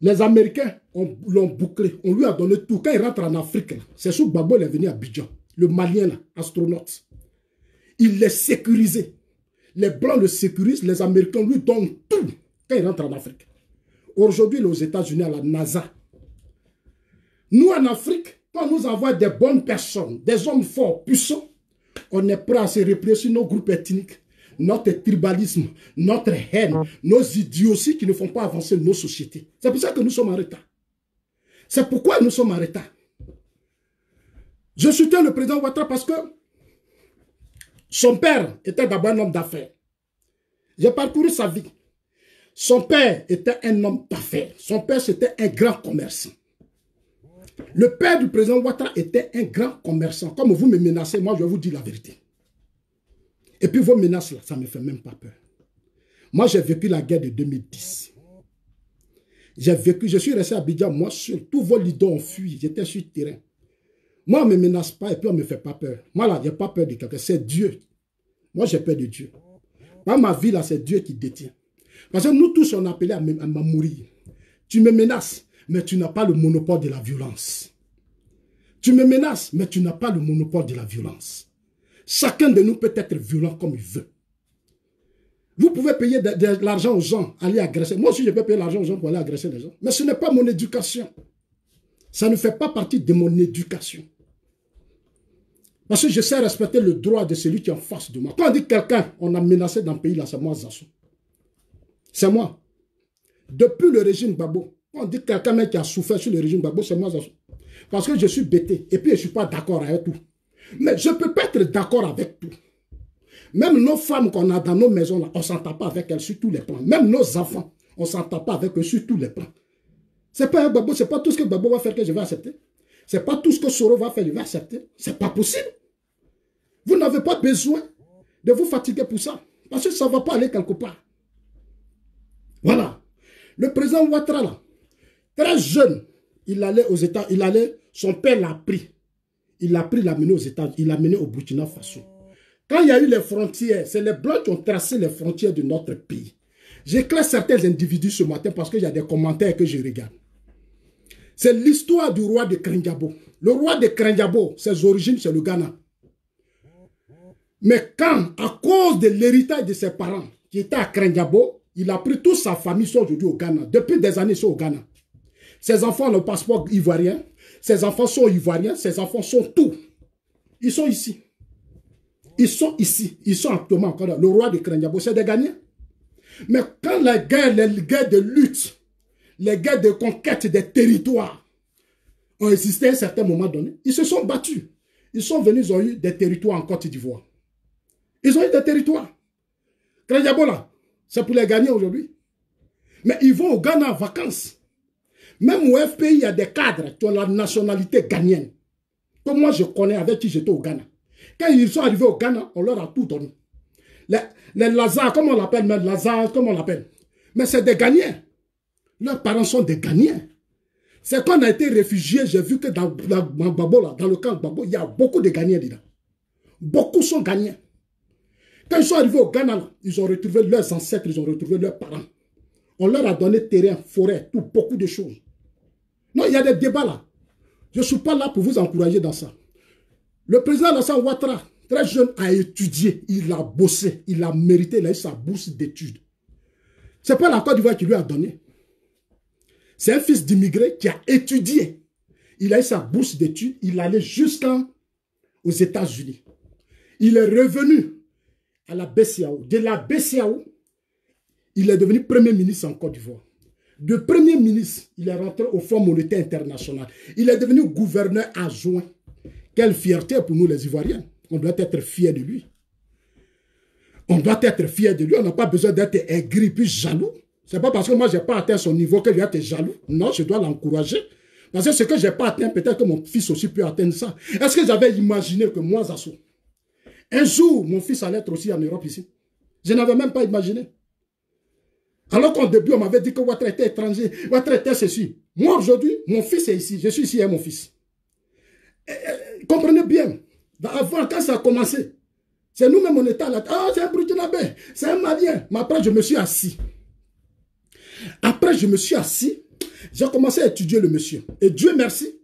Les Américains l'ont bouclé, on lui a donné tout. Quand il rentre en Afrique, c'est sous Gbagbo, il est venu à Abidjan. Le malien, là, astronaute. Il les sécurisé. Les Blancs le sécurisent, les Américains lui donnent tout quand il rentre en Afrique. Aujourd'hui, il est aux États-Unis à la NASA. Nous, en Afrique, quand nous avons des bonnes personnes, des hommes forts, puissants, on est prêt à se replier sur nos groupes ethniques, notre tribalisme, notre haine, nos idioties qui ne font pas avancer nos sociétés. C'est pour ça que nous sommes en retard. C'est pourquoi nous sommes en retard. Je soutiens le président Ouattara parce que son père était d'abord un homme d'affaires. J'ai parcouru sa vie. Son père était un homme d'affaires. Son père, c'était un grand commerçant. Le père du président Ouattara était un grand commerçant. Comme vous me menacez, moi je vais vous dire la vérité. Et puis vos menaces là, ça ne me fait même pas peur. Moi j'ai vécu la guerre de 2010. Je suis resté à Abidjan, moi seul. Tous vos leaders ont fui, j'étais sur le terrain. Moi on ne me menace pas et puis on ne me fait pas peur. Moi là, je n'ai pas peur de quelqu'un, c'est Dieu. Moi j'ai peur de Dieu. Dans ma vie là, c'est Dieu qui détient. Parce que nous tous on a appelé à mourir. Tu me menaces, mais tu n'as pas le monopole de la violence. Tu me menaces, mais tu n'as pas le monopole de la violence. Chacun de nous peut être violent comme il veut. Vous pouvez payer de l'argent aux gens, aller agresser. Moi aussi, je peux payer l'argent aux gens pour aller agresser les gens. Mais ce n'est pas mon éducation. Ça ne fait pas partie de mon éducation. Parce que je sais respecter le droit de celui qui est en face de moi. Quand on dit quelqu'un, on a menacé dans le pays, là, c'est moi, Zasso. C'est moi. Depuis le régime Gbagbo, quand on dit quelqu'un qui a souffert sur le régime Gbagbo, c'est moi, Zasso. Parce que je suis bêté. Et puis, je ne suis pas d'accord avec tout. Mais je ne peux pas être d'accord avec tout. Même nos femmes qu'on a dans nos maisons, là, on ne s'entend pas avec elles sur tous les plans. Même nos enfants, on ne s'entend pas avec eux sur tous les plans. Ce n'est pas Gbagbo, ce n'est pas tout ce que Gbagbo va faire que je vais accepter. Ce n'est pas tout ce que Soro va faire que je vais accepter. Ce n'est pas possible. Vous n'avez pas besoin de vous fatiguer pour ça. Parce que ça ne va pas aller quelque part. Voilà. Le président Ouattara, là, très jeune, il allait aux États, son père l'a pris. Il l'a pris, il l'a mené aux États, il l'a mené au Burkina Faso. Quand il y a eu les frontières, c'est les Blancs qui ont tracé les frontières de notre pays. J'éclaire certains individus ce matin parce qu'il y a des commentaires que je regarde. C'est l'histoire du roi de Krendiabo. Le roi de Krendiabo, ses origines, c'est le Ghana. Mais quand, à cause de l'héritage de ses parents, qui étaient à Krendiabo, il a pris toute sa famille, sont aujourd'hui au Ghana. Depuis des années, ils sont au Ghana. Ses enfants ont le passeport ivoirien. Ses enfants sont ivoiriens. Ses enfants sont tout. Ils sont ici. Ils sont ici. Ils sont actuellement encore là. Le roi de Krendiabo, c'est des Ghanéens. Mais quand les guerres de lutte, les guerres de conquête des territoires ont existé à un certain moment donné, ils se sont battus. Ils sont venus, ils ont eu des territoires en Côte d'Ivoire. Ils ont eu des territoires. Krendiabo là, c'est pour les Ghanéens aujourd'hui. Mais ils vont au Ghana en vacances. Même au FPI, il y a des cadres qui ont la nationalité ghanéenne. Comme moi, je connais avec qui j'étais au Ghana. Quand ils sont arrivés au Ghana, on leur a tout donné. Les Lazare, comment on l'appelle même Lazare, comment on l'appelle? Mais c'est des Ghanéens. Leurs parents sont des Ghanéens. C'est quand on a été réfugiés, j'ai vu que dans Gbagbo, dans le camp Gbagbo, il y a beaucoup de Ghanéens dedans. Beaucoup sont Ghanéens. Quand ils sont arrivés au Ghana, là, ils ont retrouvé leurs ancêtres, ils ont retrouvé leurs parents. On leur a donné terrain, forêt, tout, beaucoup de choses. Non, il y a des débats là. Je ne suis pas là pour vous encourager dans ça. Le président Alassane Ouattara, très jeune, a étudié, il a bossé, il a mérité, il a eu sa bourse d'études. Ce n'est pas la Côte d'Ivoire qui lui a donné. C'est un fils d'immigré qui a étudié. Il a eu sa bourse d'études, il allait jusqu'aux États-Unis. Il est revenu à la BCAO. De la BCAO, il est devenu Premier ministre en Côte d'Ivoire. De Premier ministre, il est rentré au Fonds monétaire international. Il est devenu gouverneur adjoint. Quelle fierté pour nous les Ivoiriens. On doit être fiers de lui. On doit être fiers de lui. On n'a pas besoin d'être aigri puis jaloux. Ce n'est pas parce que moi, je n'ai pas atteint son niveau que je dois être jaloux. Non, je dois l'encourager. Parce que ce que je n'ai pas atteint, peut-être que mon fils aussi peut atteindre ça. Est-ce que j'avais imaginé que moi, Zasso, un jour, mon fils allait être aussi en Europe ici? Je n'avais même pas imaginé. Alors qu'au début, on m'avait dit que Ouattara était étranger, Ouattara était ceci. Moi, aujourd'hui, mon fils est ici. Je suis ici et mon fils. Comprenez bien. Avant, quand ça a commencé, c'est nous-mêmes, on était là. Ah, c'est un Burkinabé, c'est un Malien. Mais après, je me suis assis. Après, je me suis assis. J'ai commencé à étudier le monsieur. Et Dieu merci,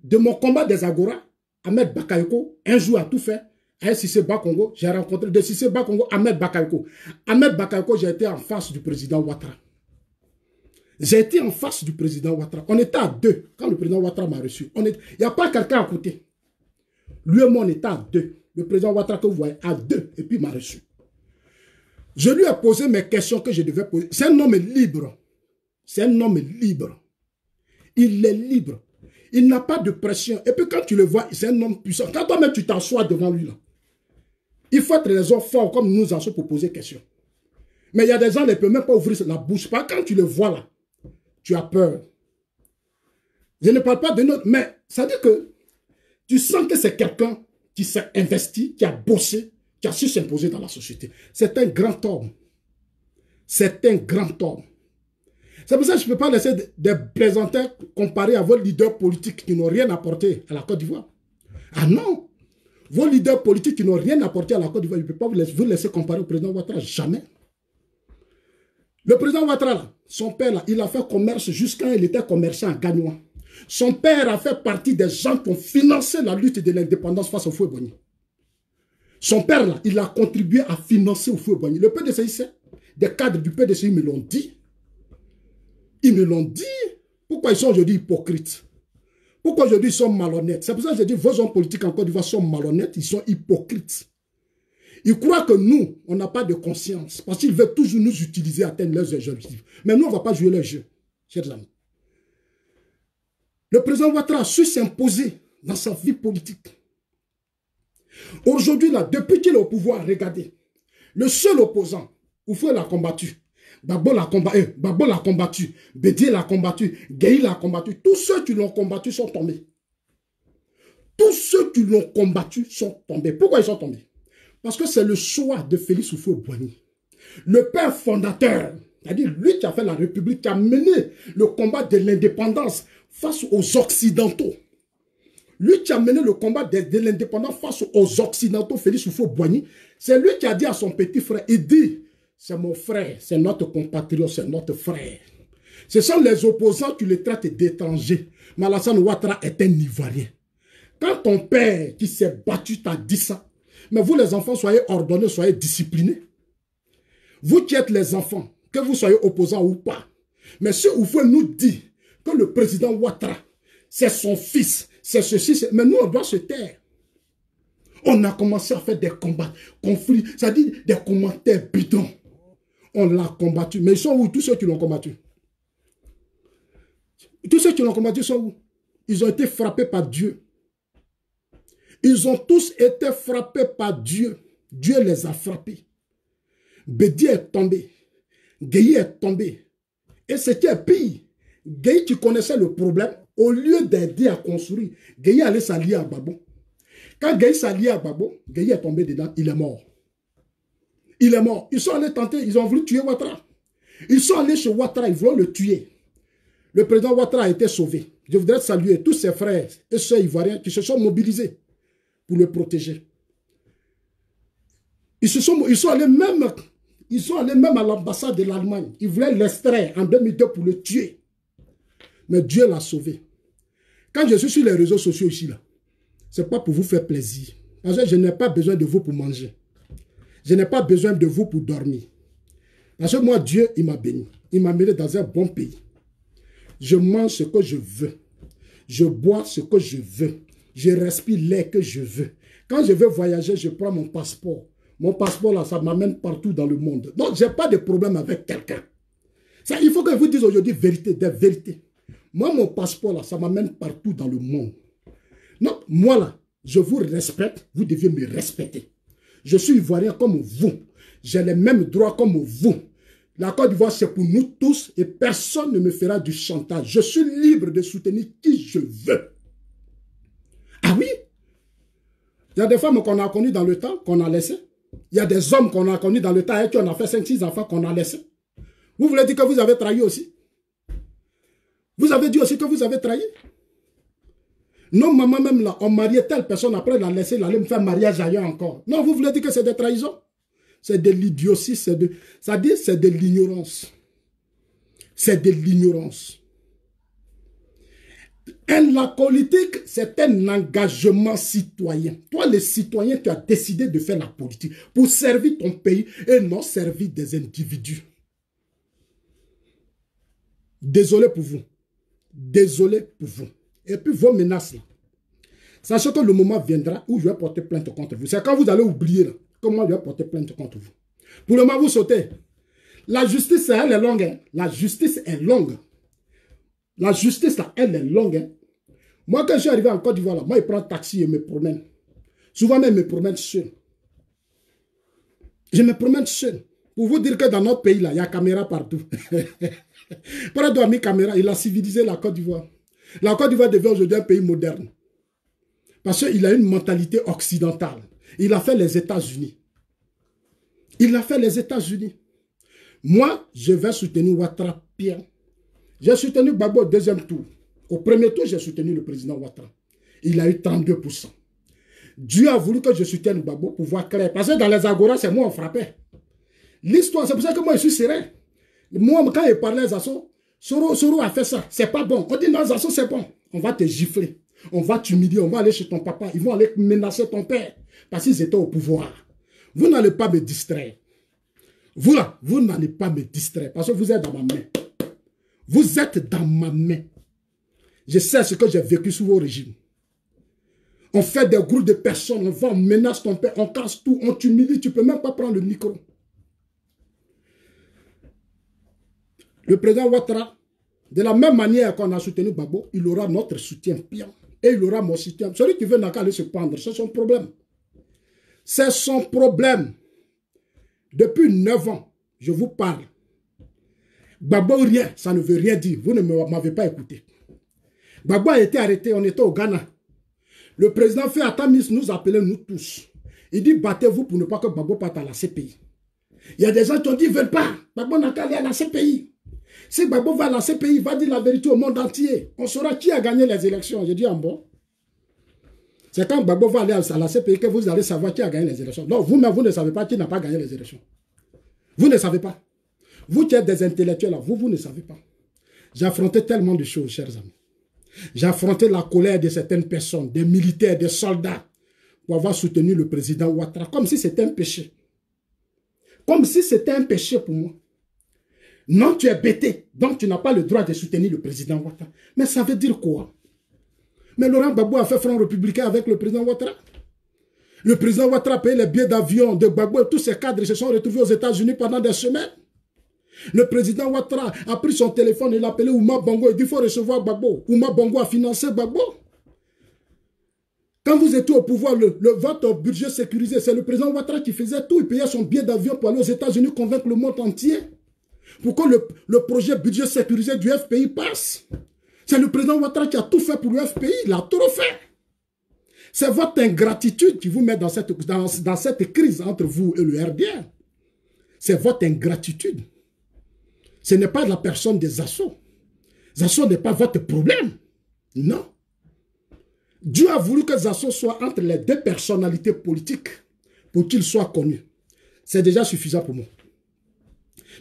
de mon combat des Agora, Ahmed Bakayoko, un jour a tout fait. À Cissé Bakongo, j'ai rencontré de Cissé Bakongo, Ahmed Bakayoko. Ahmed Bakayoko, j'ai été en face du président Ouattara. J'ai été en face du président Ouattara. On était à deux quand le président Ouattara m'a reçu. Il n'y a pas quelqu'un à côté. Lui et moi, on était à deux. Le président Ouattara que vous voyez, à deux. Et puis il m'a reçu. Je lui ai posé mes questions que je devais poser. C'est un homme libre. C'est un homme libre. Il est libre. Il n'a pas de pression. Et puis quand tu le vois, c'est un homme puissant. Quand toi-même tu t'assois devant lui, là, il faut être des hommes forts comme nous en sommes pour poser des questions. Mais il y a des gens qui ne peuvent même pas ouvrir la bouche. Pas quand tu le vois là, tu as peur. Je ne parle pas de notre... Mais ça veut dire que tu sens que c'est quelqu'un qui s'est investi, qui a bossé, qui a su s'imposer dans la société. C'est un grand homme. C'est un grand homme. C'est pour ça que je ne peux pas laisser des plaisantins comparés à vos leaders politiques qui n'ont rien apporté à la Côte d'Ivoire. Ah non! Vos leaders politiques qui n'ont rien apporté à la Côte d'Ivoire, je ne peux pas vous laisser comparer au président Ouattara. Jamais. Le président Ouattara, là, son père, là, il a fait commerce jusqu'à il était commerçant gagnois. Son père a fait partie des gens qui ont financé la lutte de l'indépendance face au Houphouët-Boigny. Son père, là, il a contribué à financer Houphouët-Boigny. Le PDCI, des cadres du PDCI me l'ont dit. Ils me l'ont dit. Pourquoi ils sont aujourd'hui hypocrites? Pourquoi aujourd'hui ils sont malhonnêtes? C'est pour ça que je dis vos hommes politiques en Côte d'Ivoire sont malhonnêtes, ils sont hypocrites. Ils croient que nous, on n'a pas de conscience. Parce qu'ils veulent toujours nous utiliser à atteindre leurs objectifs. Mais nous, on ne va pas jouer leur jeu, chers amis. Le président Ouattara a su s'imposer dans sa vie politique. Aujourd'hui, là, depuis qu'il est au pouvoir, regardez, le seul opposant, Houphouët l'a combattu. Babo l'a combattu, Bédié l'a combattu, Gueye l'a combattu. Tous ceux qui l'ont combattu sont tombés. Tous ceux qui l'ont combattu sont tombés. Pourquoi ils sont tombés? Parce que c'est le choix de Félix Houphouët-Boigny. Le père fondateur, c'est-à-dire lui qui a fait la République, qui a mené le combat de l'indépendance face aux Occidentaux. Lui qui a mené le combat de l'indépendance face aux Occidentaux, Félix Houphouët-Boigny, c'est lui qui a dit à son petit frère, il dit, c'est mon frère, c'est notre compatriote, c'est notre frère. Ce sont les opposants qui le traitent d'étrangers. Mais Alassane Ouattara est un Ivoirien. Quand ton père qui s'est battu t'a dit ça, mais vous les enfants, soyez ordonnés, soyez disciplinés. Vous qui êtes les enfants, que vous soyez opposants ou pas. Mais si Houphouët nous dit que le président Ouattara, c'est son fils, c'est ceci, mais nous on doit se taire. On a commencé à faire des combats, conflits, c'est-à-dire des commentaires bidons. On l'a combattu. Mais ils sont où tous ceux qui l'ont combattu? Tous ceux qui l'ont combattu sont où? Ils ont été frappés par Dieu. Ils ont tous été frappés par Dieu. Dieu les a frappés. Bédié est tombé. Gueye est tombé. Et ce qui est pire, Gueye qui connaissait le problème, au lieu d'aider à construire, Gueye allait s'allier à Babo. Quand Gueye s'alliait à Babo, Gueye est tombé dedans, il est mort. Il est mort. Ils sont allés tenter, ils ont voulu tuer Ouattara. Ils sont allés chez Ouattara, ils voulaient le tuer. Le président Ouattara a été sauvé. Je voudrais saluer tous ses frères et sœurs ivoiriens qui se sont mobilisés pour le protéger. Ils sont allés même à l'ambassade de l'Allemagne. Ils voulaient l'extraire en 2002 pour le tuer. Mais Dieu l'a sauvé. Quand je suis sur les réseaux sociaux ici, là, ce n'est pas pour vous faire plaisir. Parce que je n'ai pas besoin de vous pour manger. Je n'ai pas besoin de vous pour dormir. Parce que moi, Dieu, il m'a béni. Il m'a mis dans un bon pays. Je mange ce que je veux. Je bois ce que je veux. Je respire l'air que je veux. Quand je veux voyager, je prends mon passeport. Mon passeport, là, ça m'amène partout dans le monde. Donc, je n'ai pas de problème avec quelqu'un. Il faut que je vous dise aujourd'hui vérité, des vérités. Moi, mon passeport, là, ça m'amène partout dans le monde. Donc, moi, là, je vous respecte. Vous devez me respecter. Je suis ivoirien comme vous. J'ai les mêmes droits comme vous. La Côte d'Ivoire, c'est pour nous tous et personne ne me fera du chantage. Je suis libre de soutenir qui je veux. Ah oui? Il y a des femmes qu'on a connues dans le temps, qu'on a laissées. Il y a des hommes qu'on a connus dans le temps et qui on a fait 5-6 enfants qu'on a laissés. Vous voulez dire que vous avez trahi aussi? Vous avez dit aussi que vous avez trahi? Non, maman même là, on mariait telle personne, après la laisser, elle allait me faire mariage ailleurs encore. Non, vous voulez dire que c'est des trahisons? C'est de l'idiotie, c'est de l'ignorance. C'est de l'ignorance. La politique, c'est un engagement citoyen. Toi, le citoyen, tu as décidé de faire la politique pour servir ton pays et non servir des individus. Désolé pour vous. Désolé pour vous. Et puis vos menaces là. Sachez que le moment viendra où je vais porter plainte contre vous. C'est quand vous allez oublier là, comment je vais porter plainte contre vous. Pour le moment, vous sautez. La justice, elle est longue. Hein. La justice est longue. La justice, là, elle est longue. Hein. Moi, quand je suis arrivé en Côte d'Ivoire, moi, je prends un taxi et me promène. Souvent même, je me promène seul. Je me promène seul. Pour vous dire que dans notre pays, là, il y a caméra partout. Pourquoi il a mis caméra? Il a civilisé la Côte d'Ivoire. La Côte d'Ivoire devient aujourd'hui un pays moderne. Parce qu'il a une mentalité occidentale. Il a fait les États-Unis. Il a fait les États-Unis. Moi, je vais soutenir Ouattara Pierre. J'ai soutenu Gbagbo au deuxième tour. Au premier tour, j'ai soutenu le président Ouattara. Il a eu 32%. Dieu a voulu que je soutienne Gbagbo pour voir clair. Parce que dans les agoras, c'est moi on frappait. L'histoire, c'est pour ça que moi je suis serein. Moi, quand il parlait à Zasso, Soro a fait ça. C'est pas bon. On dit non, Zasso, c'est bon. On va te gifler. On va t'humilier. On va aller chez ton papa. Ils vont aller menacer ton père. Parce qu'ils étaient au pouvoir. Vous n'allez pas me distraire. Vous là, vous n'allez pas me distraire. Parce que vous êtes dans ma main. Vous êtes dans ma main. Je sais ce que j'ai vécu sous vos régimes. On fait des groupes de personnes. On va, on menace ton père. On casse tout. On t'humilie. Tu ne peux même pas prendre le micro. Le président Ouattara, de la même manière qu'on a soutenu Gbagbo, il aura notre soutien bien. Et il aura mon soutien. Celui qui veut n'a qu'à aller se pendre, c'est son problème. C'est son problème. Depuis 9 ans, je vous parle. Gbagbo rien, ça ne veut rien dire. Vous ne m'avez pas écouté. Gbagbo a été arrêté, on était au Ghana. Le président fait Atamis nous appeler nous tous. Il dit battez-vous pour ne pas que Gbagbo parte à la CPI. Il y a des gens qui ont dit ils ne veulent pas. Gbagbo n'a qu'à aller à la CPI. Si Gbagbo va à la CPI, il va dire la vérité au monde entier. On saura qui a gagné les élections. Je dis en bon. C'est quand Gbagbo va aller à la CPI que vous allez savoir qui a gagné les élections. Non, vous-même, vous ne savez pas qui n'a pas gagné les élections. Vous ne savez pas. Vous qui êtes des intellectuels, là, vous ne savez pas. J'ai affronté tellement de choses, chers amis. J'ai affronté la colère de certaines personnes, des militaires, des soldats, pour avoir soutenu le président Ouattara, comme si c'était un péché. Comme si c'était un péché pour moi. Non, tu es bêté, donc tu n'as pas le droit de soutenir le président Ouattara. Mais ça veut dire quoi? Mais Laurent Gbagbo a fait front républicain avec le président Ouattara. Le président Ouattara a payé les billets d'avion de Gbagbo et tous ses cadres se sont retrouvés aux États-Unis pendant des semaines. Le président Ouattara a pris son téléphone, il a appelé Ouma Bongo, il dit qu'il faut recevoir Gbagbo. Ouma Bongo a financé Gbagbo. Quand vous étiez au pouvoir, votre budget sécurisé, c'est le président Ouattara qui faisait tout. Il payait son billet d'avion pour aller aux États-Unis convaincre le monde entier. Pour que le projet budget sécurisé du FPI passe. C'est le président Ouattara qui a tout fait pour le FPI. Il a trop fait. C'est votre ingratitude qui vous met dans cette crise entre vous et le RDR. C'est votre ingratitude. Ce n'est pas la personne des Zasso. Zasso n'est pas votre problème. Non. Dieu a voulu que Zasso soit entre les deux personnalités politiques pour qu'il soit connu. C'est déjà suffisant pour moi.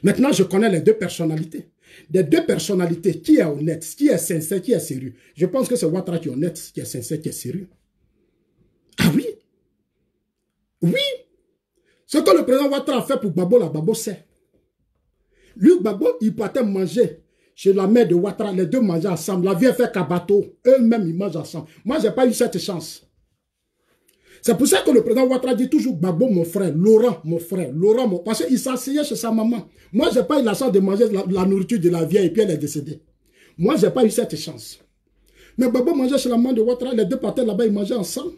Maintenant, je connais les deux personnalités. Des deux personnalités, qui est honnête, qui est sincère, qui est sérieux. Je pense que c'est Ouattara qui est honnête, qui est sincère, qui est sérieux. Ah oui? Oui. Ce que le président Ouattara a fait pour Gbagbo, la Gbagbo sait. Lui, Gbagbo, il partait manger chez la mère de Ouattara, les deux mangeaient ensemble. La vie est faite qu'à bateau. Eux-mêmes, ils mangent ensemble. Moi, je n'ai pas eu cette chance. C'est pour ça que le président Ouattara dit toujours Gbagbo, mon frère, Laurent, mon frère, Laurent, mon... Parce qu'il s'asseyait chez sa maman. Moi, je n'ai pas eu la chance de manger la nourriture de la vieille et puis elle est décédée. Moi, je n'ai pas eu cette chance. Mais Gbagbo mangeait chez la maman de Ouattara, les deux partaient là-bas, ils mangeaient ensemble.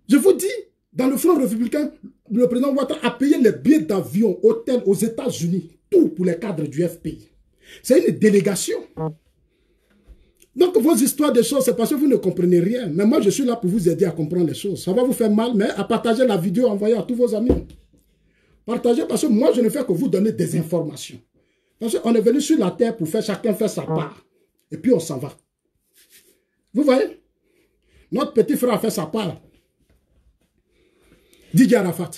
Je vous dis, dans le front républicain, le président Ouattara a payé les billets d'avion, hôtel aux États-Unis, tout pour les cadres du FPI. C'est une délégation. Donc, vos histoires de choses, c'est parce que vous ne comprenez rien. Mais moi, je suis là pour vous aider à comprendre les choses. Ça va vous faire mal, mais à partager la vidéo, envoyez à tous vos amis. Partagez, parce que moi, je ne fais que vous donner des informations. Parce qu'on est venu sur la terre pour faire chacun faire sa part. Et puis, on s'en va. Vous voyez? Notre petit frère a fait sa part. Didier Arafat.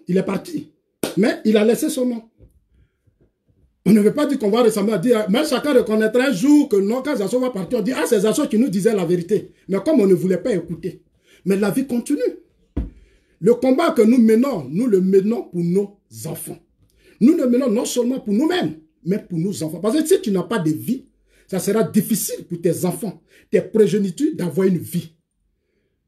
Il est parti. Mais il a laissé son nom. On ne veut pas dire qu'on va ressembler à dire, mais chacun reconnaîtra un jour que non, quand Zasso va partir, on dit, ah, c'est Zasso qui nous disait la vérité. Mais comme on ne voulait pas écouter. Mais la vie continue. Le combat que nous menons, nous le menons pour nos enfants. Nous le menons non seulement pour nous-mêmes, mais pour nos enfants. Parce que si tu n'as pas de vie, ça sera difficile pour tes enfants, tes progénitures d'avoir une vie.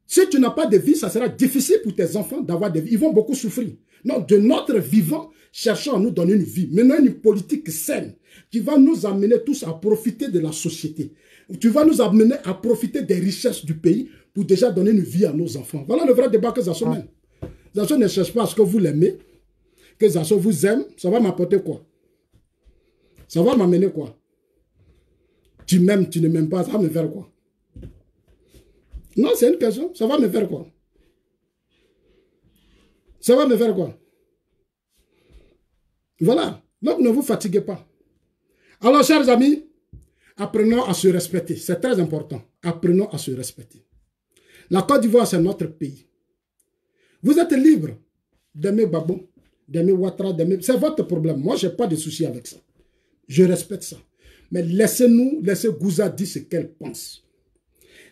Si tu n'as pas de vie, ça sera difficile pour tes enfants d'avoir des vies. Ils vont beaucoup souffrir. Donc, de notre vivant, cherchons à nous donner une vie. Menons une politique saine qui va nous amener tous à profiter de la société. Tu vas nous amener à profiter des richesses du pays pour déjà donner une vie à nos enfants. Voilà le vrai débat que Zasso mène. Zasso ne cherche pas à ce que vous l'aimez, que Zasso vous aime. Ça va m'apporter quoi? Ça va m'amener quoi? Tu m'aimes, tu ne m'aimes pas, ça va me faire quoi? Non, c'est une question. Ça va me faire quoi? Ça va me faire quoi? Voilà. Donc, ne vous fatiguez pas. Alors, chers amis, apprenons à se respecter. C'est très important. Apprenons à se respecter. La Côte d'Ivoire, c'est notre pays. Vous êtes libre d'aimer Gbagbo, d'aimer Ouattara, d'aimer... C'est votre problème. Moi, je n'ai pas de souci avec ça. Je respecte ça. Mais laissez-nous, laissez Gouza dire ce qu'elle pense.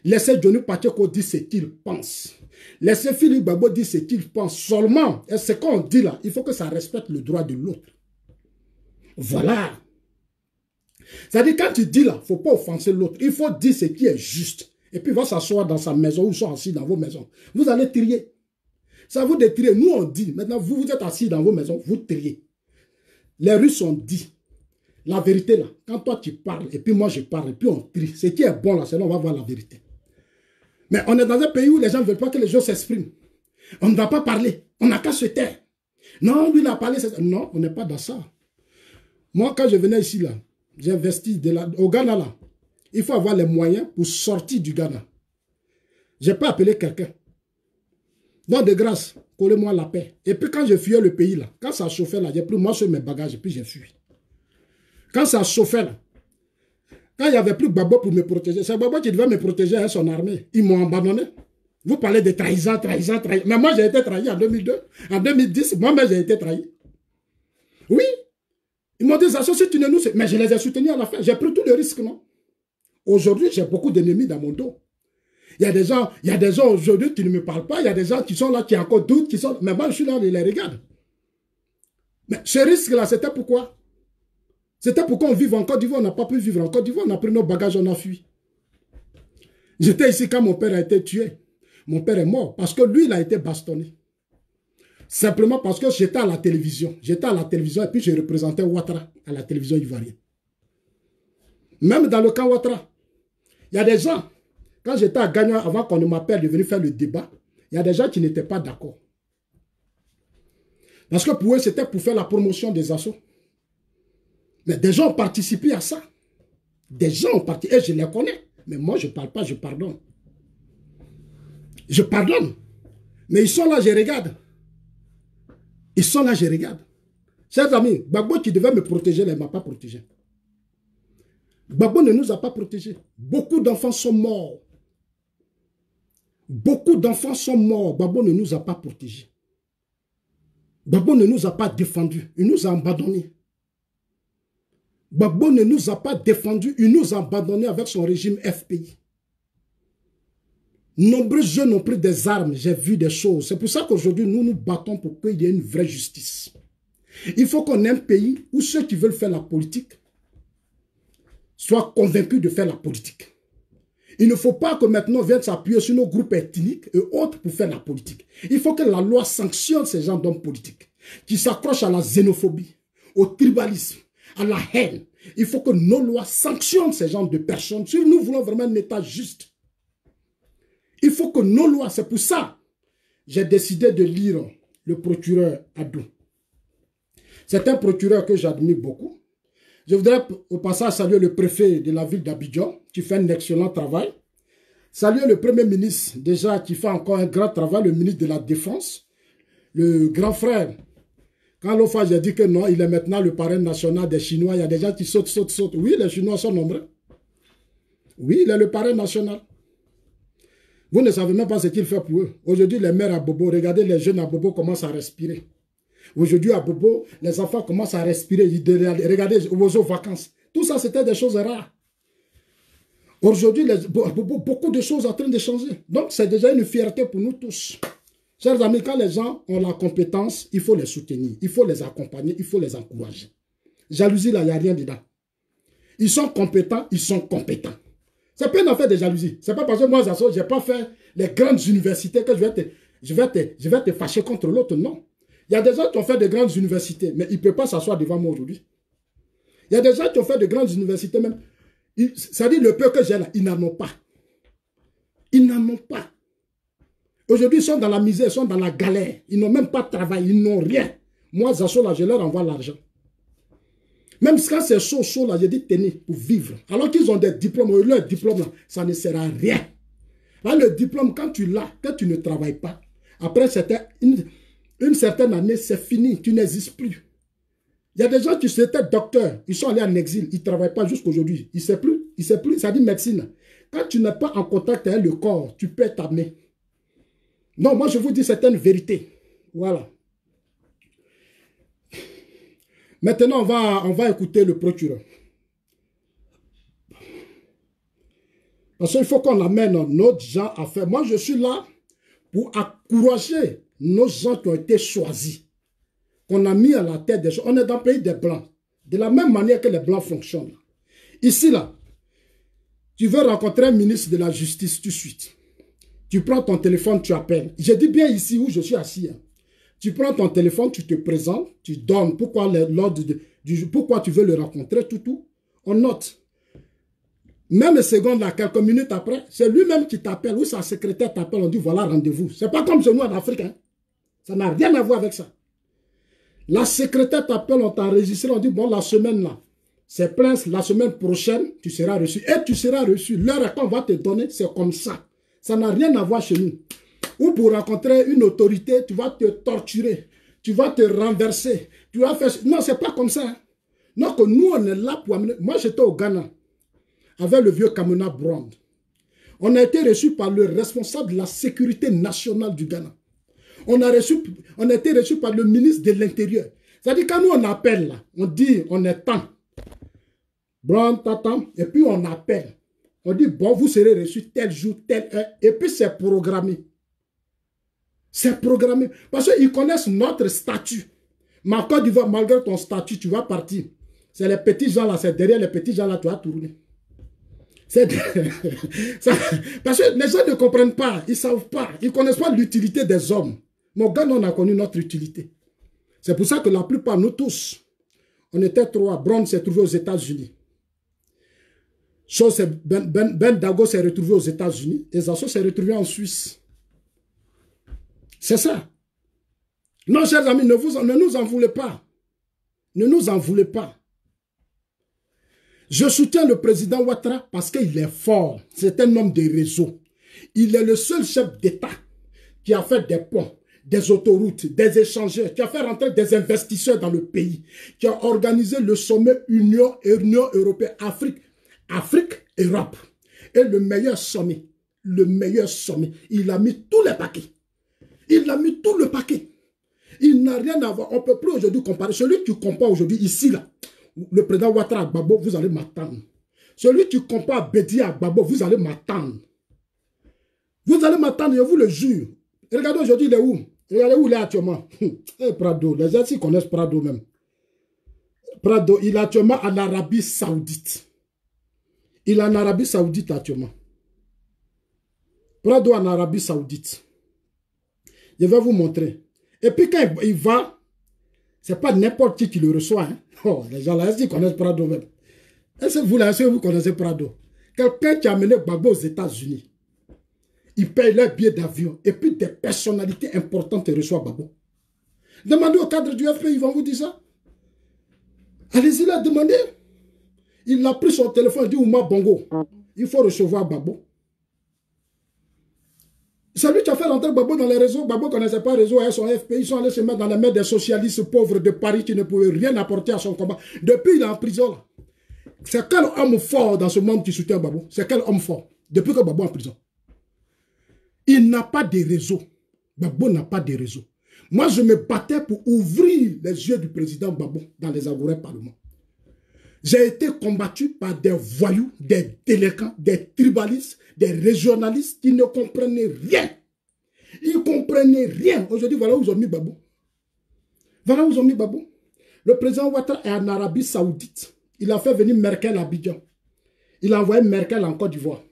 Laissez Johnny Pacheco dire ce qu'il pense. Laissez Philippe Gbagbo dire ce qu'il pense seulement. Et ce qu'on dit là, il faut que ça respecte le droit de l'autre. Voilà. C'est-à-dire, quand tu dis là, il ne faut pas offenser l'autre. Il faut dire ce qui est juste. Et puis, il va s'asseoir dans sa maison ou soit assis dans vos maisons. Vous allez trier. Ça vous de trier. Nous, on dit. Maintenant, vous êtes assis dans vos maisons, vous triez. Les Russes ont dit. La vérité là, quand toi tu parles, et puis moi je parle, et puis on trie. Ce qui est bon là, c'est là on va voir la vérité. Mais on est dans un pays où les gens ne veulent pas que les gens s'expriment. On ne va pas parler. On n'a qu'à se taire. Non, lui il a parlé. Non, on n'est pas dans ça. Moi, quand je venais ici là, j'ai investi au Ghana là. Il faut avoir les moyens pour sortir du Ghana. Je n'ai pas appelé quelqu'un. Donc de grâce, collez-moi la paix. Et puis quand je fuyais le pays là, quand ça chauffait là, j'ai pris moi sur mes bagages et puis j'ai fui. Quand ça chauffait là, quand il n'y avait plus Gbagbo pour me protéger, c'est Gbagbo qui devait me protéger avec son armée. Ils m'ont abandonné. Vous parlez de trahison, trahison, trahison. Mais moi j'ai été trahi en 2002. En 2010, moi-même j'ai été trahi. Oui. Ils m'ont dit, Zasso, si tu ne nous... Mais je les ai soutenus à la fin. J'ai pris tout le risque, non? Aujourd'hui, j'ai beaucoup d'ennemis dans mon dos. Il y a des gens aujourd'hui qui ne me parlent pas. Il y a des gens qui sont là, qui ont encore doute, qui sont... Mais moi, je suis là, je les regarde. Mais ce risque-là, c'était pourquoi? C'était pourquoi on vive en Côte d'Ivoire. On n'a pas pu vivre en Côte d'Ivoire. On a pris nos bagages, on a fui. J'étais ici quand mon père a été tué. Mon père est mort parce que lui, il a été bastonné. Simplement parce que j'étais à la télévision. J'étais à la télévision et puis je représentais Ouattara à la télévision ivoirienne. Même dans le camp Ouattara, il y a des gens, quand j'étais à Gagnon, avant qu'on ne m'appelle de venir faire le débat, il y a des gens qui n'étaient pas d'accord. Parce que pour eux, c'était pour faire la promotion des assauts. Mais des gens ont participé à ça. Des gens ont participé, et je les connais. Mais moi, je ne parle pas, je pardonne. Je pardonne. Mais ils sont là, je regarde. Ils sont là, je regarde. Chers amis, Gbagbo qui devait me protéger, il ne m'a pas protégé. Gbagbo ne nous a pas protégés. Beaucoup d'enfants sont morts. Beaucoup d'enfants sont morts. Gbagbo ne nous a pas protégés. Gbagbo ne nous a pas défendus. Il nous a abandonnés. Gbagbo ne nous a pas défendus. Il nous a abandonnés avec son régime FPI. Nombreux jeunes ont pris des armes. J'ai vu des choses. C'est pour ça qu'aujourd'hui, nous nous battons pour qu'il y ait une vraie justice. Il faut qu'on ait un pays où ceux qui veulent faire la politique soient convaincus de faire la politique. Il ne faut pas que maintenant on vienne s'appuyer sur nos groupes ethniques et autres pour faire la politique. Il faut que la loi sanctionne ces gens d'hommes politiques qui s'accrochent à la xénophobie, au tribalisme, à la haine. Il faut que nos lois sanctionnent ces gens de personnes. Si nous voulons vraiment un État juste, il faut que nos lois, c'est pour ça j'ai décidé de lire le procureur Adou. C'est un procureur que j'admire beaucoup. Je voudrais au passage saluer le préfet de la ville d'Abidjan qui fait un excellent travail. Saluer le premier ministre déjà qui fait encore un grand travail, le ministre de la Défense, le grand frère. Quand l'autre fois j'ai dit que non, il est maintenant le parrain national des Chinois, il y a des gens qui sautent. Oui, les Chinois sont nombreux. Oui, il est le parrain national. Vous ne savez même pas ce qu'il fait pour eux. Aujourd'hui, les mères à Bobo, regardez les jeunes à Bobo commencent à respirer. Aujourd'hui, à Bobo, les enfants commencent à respirer. Regardez aux vacances. Tout ça, c'était des choses rares. Aujourd'hui, beaucoup de choses sont en train de changer. Donc, c'est déjà une fierté pour nous tous. Chers amis, quand les gens ont la compétence, il faut les soutenir, il faut les accompagner, il faut les encourager. Jalousie, là, il n'y a rien dedans. Ils sont compétents, ils sont compétents. C'est pas une affaire de jalousie. C'est pas parce que moi, je n'ai pas fait les grandes universités que je vais te fâcher contre l'autre, non. Il y a des gens qui ont fait de grandes universités, mais ils ne peuvent pas s'asseoir devant moi aujourd'hui. Il y a des gens qui ont fait de grandes universités même. Ça dit le peu que j'ai là, ils n'en ont pas. Ils n'en ont pas. Aujourd'hui, ils sont dans la misère, ils sont dans la galère. Ils n'ont même pas de travail, ils n'ont rien. Moi, Zasso, là, je leur envoie l'argent. Même quand c'est chaud, là, je dis tenez, pour vivre. Alors qu'ils ont des diplômes, leur diplôme, là, ça ne sert à rien. Là, le diplôme, quand tu l'as, que tu ne travailles pas, après, c'était une certaine année, c'est fini, tu n'existes plus. Il y a des gens qui étaient docteurs, ils sont allés en exil, ils ne travaillent pas jusqu'aujourd'hui. Ils ne savent plus, ça dit médecine. Quand tu n'es pas en contact avec le corps, tu perds ta main. Non, moi je vous dis, c'est une vérité. Voilà. Maintenant, on va écouter le procureur. Parce qu'il faut qu'on amène nos gens à faire. Moi, je suis là pour encourager nos gens qui ont été choisis, qu'on a mis à la tête des gens. On est dans le pays des Blancs. De la même manière que les Blancs fonctionnent. Ici, là, tu veux rencontrer un ministre de la Justice tout de suite. Tu prends ton téléphone, tu appelles. Je dis bien ici où je suis assis. Hein. Tu prends ton téléphone, tu te présentes, tu donnes pourquoi pourquoi tu veux le rencontrer, tout. On note. Même seconde, là, quelques minutes après, c'est lui-même qui t'appelle ou sa secrétaire t'appelle, on dit voilà rendez-vous. C'est pas comme chez nous en Afrique. Hein. Ça n'a rien à voir avec ça. La secrétaire t'appelle, on t'enregistre, on dit bon, la semaine là, c'est plein, la semaine prochaine, tu seras reçu. Et tu seras reçu. L'heure qu'on va te donner, c'est comme ça. Ça n'a rien à voir chez nous. Ou pour rencontrer une autorité, tu vas te torturer. Tu vas te renverser. Tu vas faire... Non, c'est pas comme ça. Hein. Non, que nous, on est là pour amener... Moi, j'étais au Ghana avec le vieux Kamuna Brand. On a été reçu par le responsable de la sécurité nationale du Ghana. On a été reçu par le ministre de l'Intérieur. C'est-à-dire, quand nous, on appelle, là, on dit, on est temps. Brand, t'attends, et puis on appelle. On dit, bon, vous serez reçu tel jour, telle heure, et puis c'est programmé. C'est programmé. Parce qu'ils connaissent notre statut. Mais en Côte d'Ivoire, malgré ton statut, tu vas partir. C'est les petits gens là, c'est derrière les petits gens là, tu vas tourner. Parce que les gens ne comprennent pas, ils ne savent pas, ils ne connaissent pas l'utilité des hommes. Mais au Ghana, on a connu notre utilité. C'est pour ça que la plupart, nous tous, on était trois. Brown s'est trouvé aux États-Unis. Ben Dago s'est retrouvé aux États-Unis et Zasso s'est retrouvé en Suisse. C'est ça. Non, chers amis, ne nous en voulez pas. Ne nous en voulez pas. Je soutiens le président Ouattara parce qu'il est fort. C'est un homme de réseau. Il est le seul chef d'État qui a fait des ponts, des autoroutes, des échangeurs, qui a fait rentrer des investisseurs dans le pays, qui a organisé le sommet Union Européenne, Afrique, Europe. Et le meilleur sommet. le meilleur sommet. Il a mis tous les paquets. Il a mis tout le paquet. Il n'a rien à voir. On ne peut plus aujourd'hui comparer. Celui qui compare aujourd'hui ici, là, le président Ouattara Gbagbo, vous allez m'attendre. Celui qui compare Bédi à Gbagbo, vous allez m'attendre. Vous allez m'attendre, je vous le jure. Regardez aujourd'hui, il est où? Regardez où il est actuellement. Prado, les gens ici connaissent Prado même. Prado, il est actuellement en Arabie Saoudite. Il est en Arabie Saoudite actuellement. Prado en Arabie Saoudite. Je vais vous montrer. Et puis quand il va, c'est pas n'importe qui le reçoit. Hein. Oh, les gens là, ils connaissent Prado même. Est-ce que vous connaissez Prado? Quelqu'un qui a amené Gbagbo aux États-Unis. Il paye leur billet d'avion. Et puis des personnalités importantes reçoivent Gbagbo. Demandez au cadre du FP, ils vont vous dire ça. Allez-y là, demandez. Il a pris son téléphone et dit Ouma Bongo. Il faut recevoir Gbagbo. C'est lui qui a fait rentrer Gbagbo dans les réseaux. Gbagbo ne connaissait pas les réseaux et son FP. Ils sont allés se mettre dans les mains des socialistes pauvres de Paris qui ne pouvaient rien apporter à son combat. Depuis, il est en prison là. C'est quel homme fort dans ce monde qui soutient Gbagbo? C'est quel homme fort? Depuis que Gbagbo est en prison. Il n'a pas de réseau. Gbagbo n'a pas de réseau. Moi, je me battais pour ouvrir les yeux du président Gbagbo dans les agourets parlement. J'ai été combattu par des voyous, des délinquants, des tribalistes, des régionalistes qui ne comprenaient rien. Ils ne comprenaient rien. Aujourd'hui, voilà où ils ont mis Gbagbo. Voilà où ils ont mis Gbagbo. Le président Ouattara est en Arabie Saoudite. Il a fait venir Merkel à Abidjan. Il a envoyé Merkel en Côte d'Ivoire.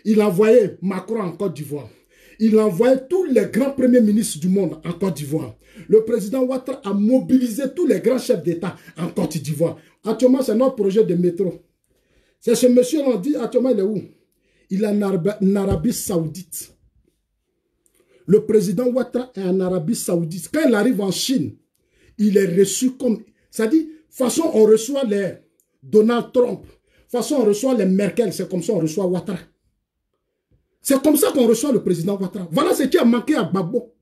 Il a envoyé Macron en Côte d'Ivoire. Il a envoyé tous les grands premiers ministres du monde en Côte d'Ivoire. Le président Ouattara a mobilisé tous les grands chefs d'État en Côte d'Ivoire. Actuellement, c'est notre projet de métro. C'est ce monsieur-là, on dit, actuellement, il est où? Il est en Arabie Saoudite. Le président Ouattara est en Arabie Saoudite. Quand il arrive en Chine, il est reçu comme... Ça dit, façon on reçoit les Donald Trump, façon on reçoit les Merkel, c'est comme ça on reçoit Ouattara. C'est comme ça qu'on reçoit le président Ouattara. Voilà ce qui a manqué à Gbagbo.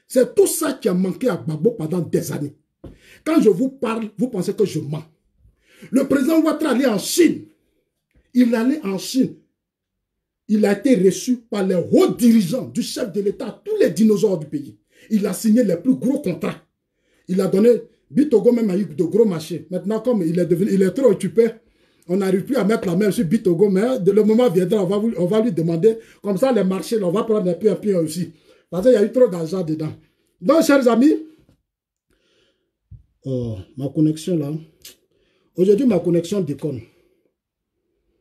C'est tout ça qui a manqué à Gbagbo pendant des années. Quand je vous parle, vous pensez que je mens. Le président Ouattara allait en Chine. Il allait en Chine. Il a été reçu par les hauts dirigeants du chef de l'État, tous les dinosaures du pays. Il a signé les plus gros contrats. Il a donné, Bitogo même a eu de gros marchés. Maintenant, comme il est trop occupé, on n'arrive plus à mettre la main sur Bitogo, mais le moment viendra, on va lui demander, comme ça les marchés, on va prendre un peu aussi. Parce qu'il y a eu trop d'argent dedans. Donc, chers amis, ma connexion là, aujourd'hui ma connexion déconne.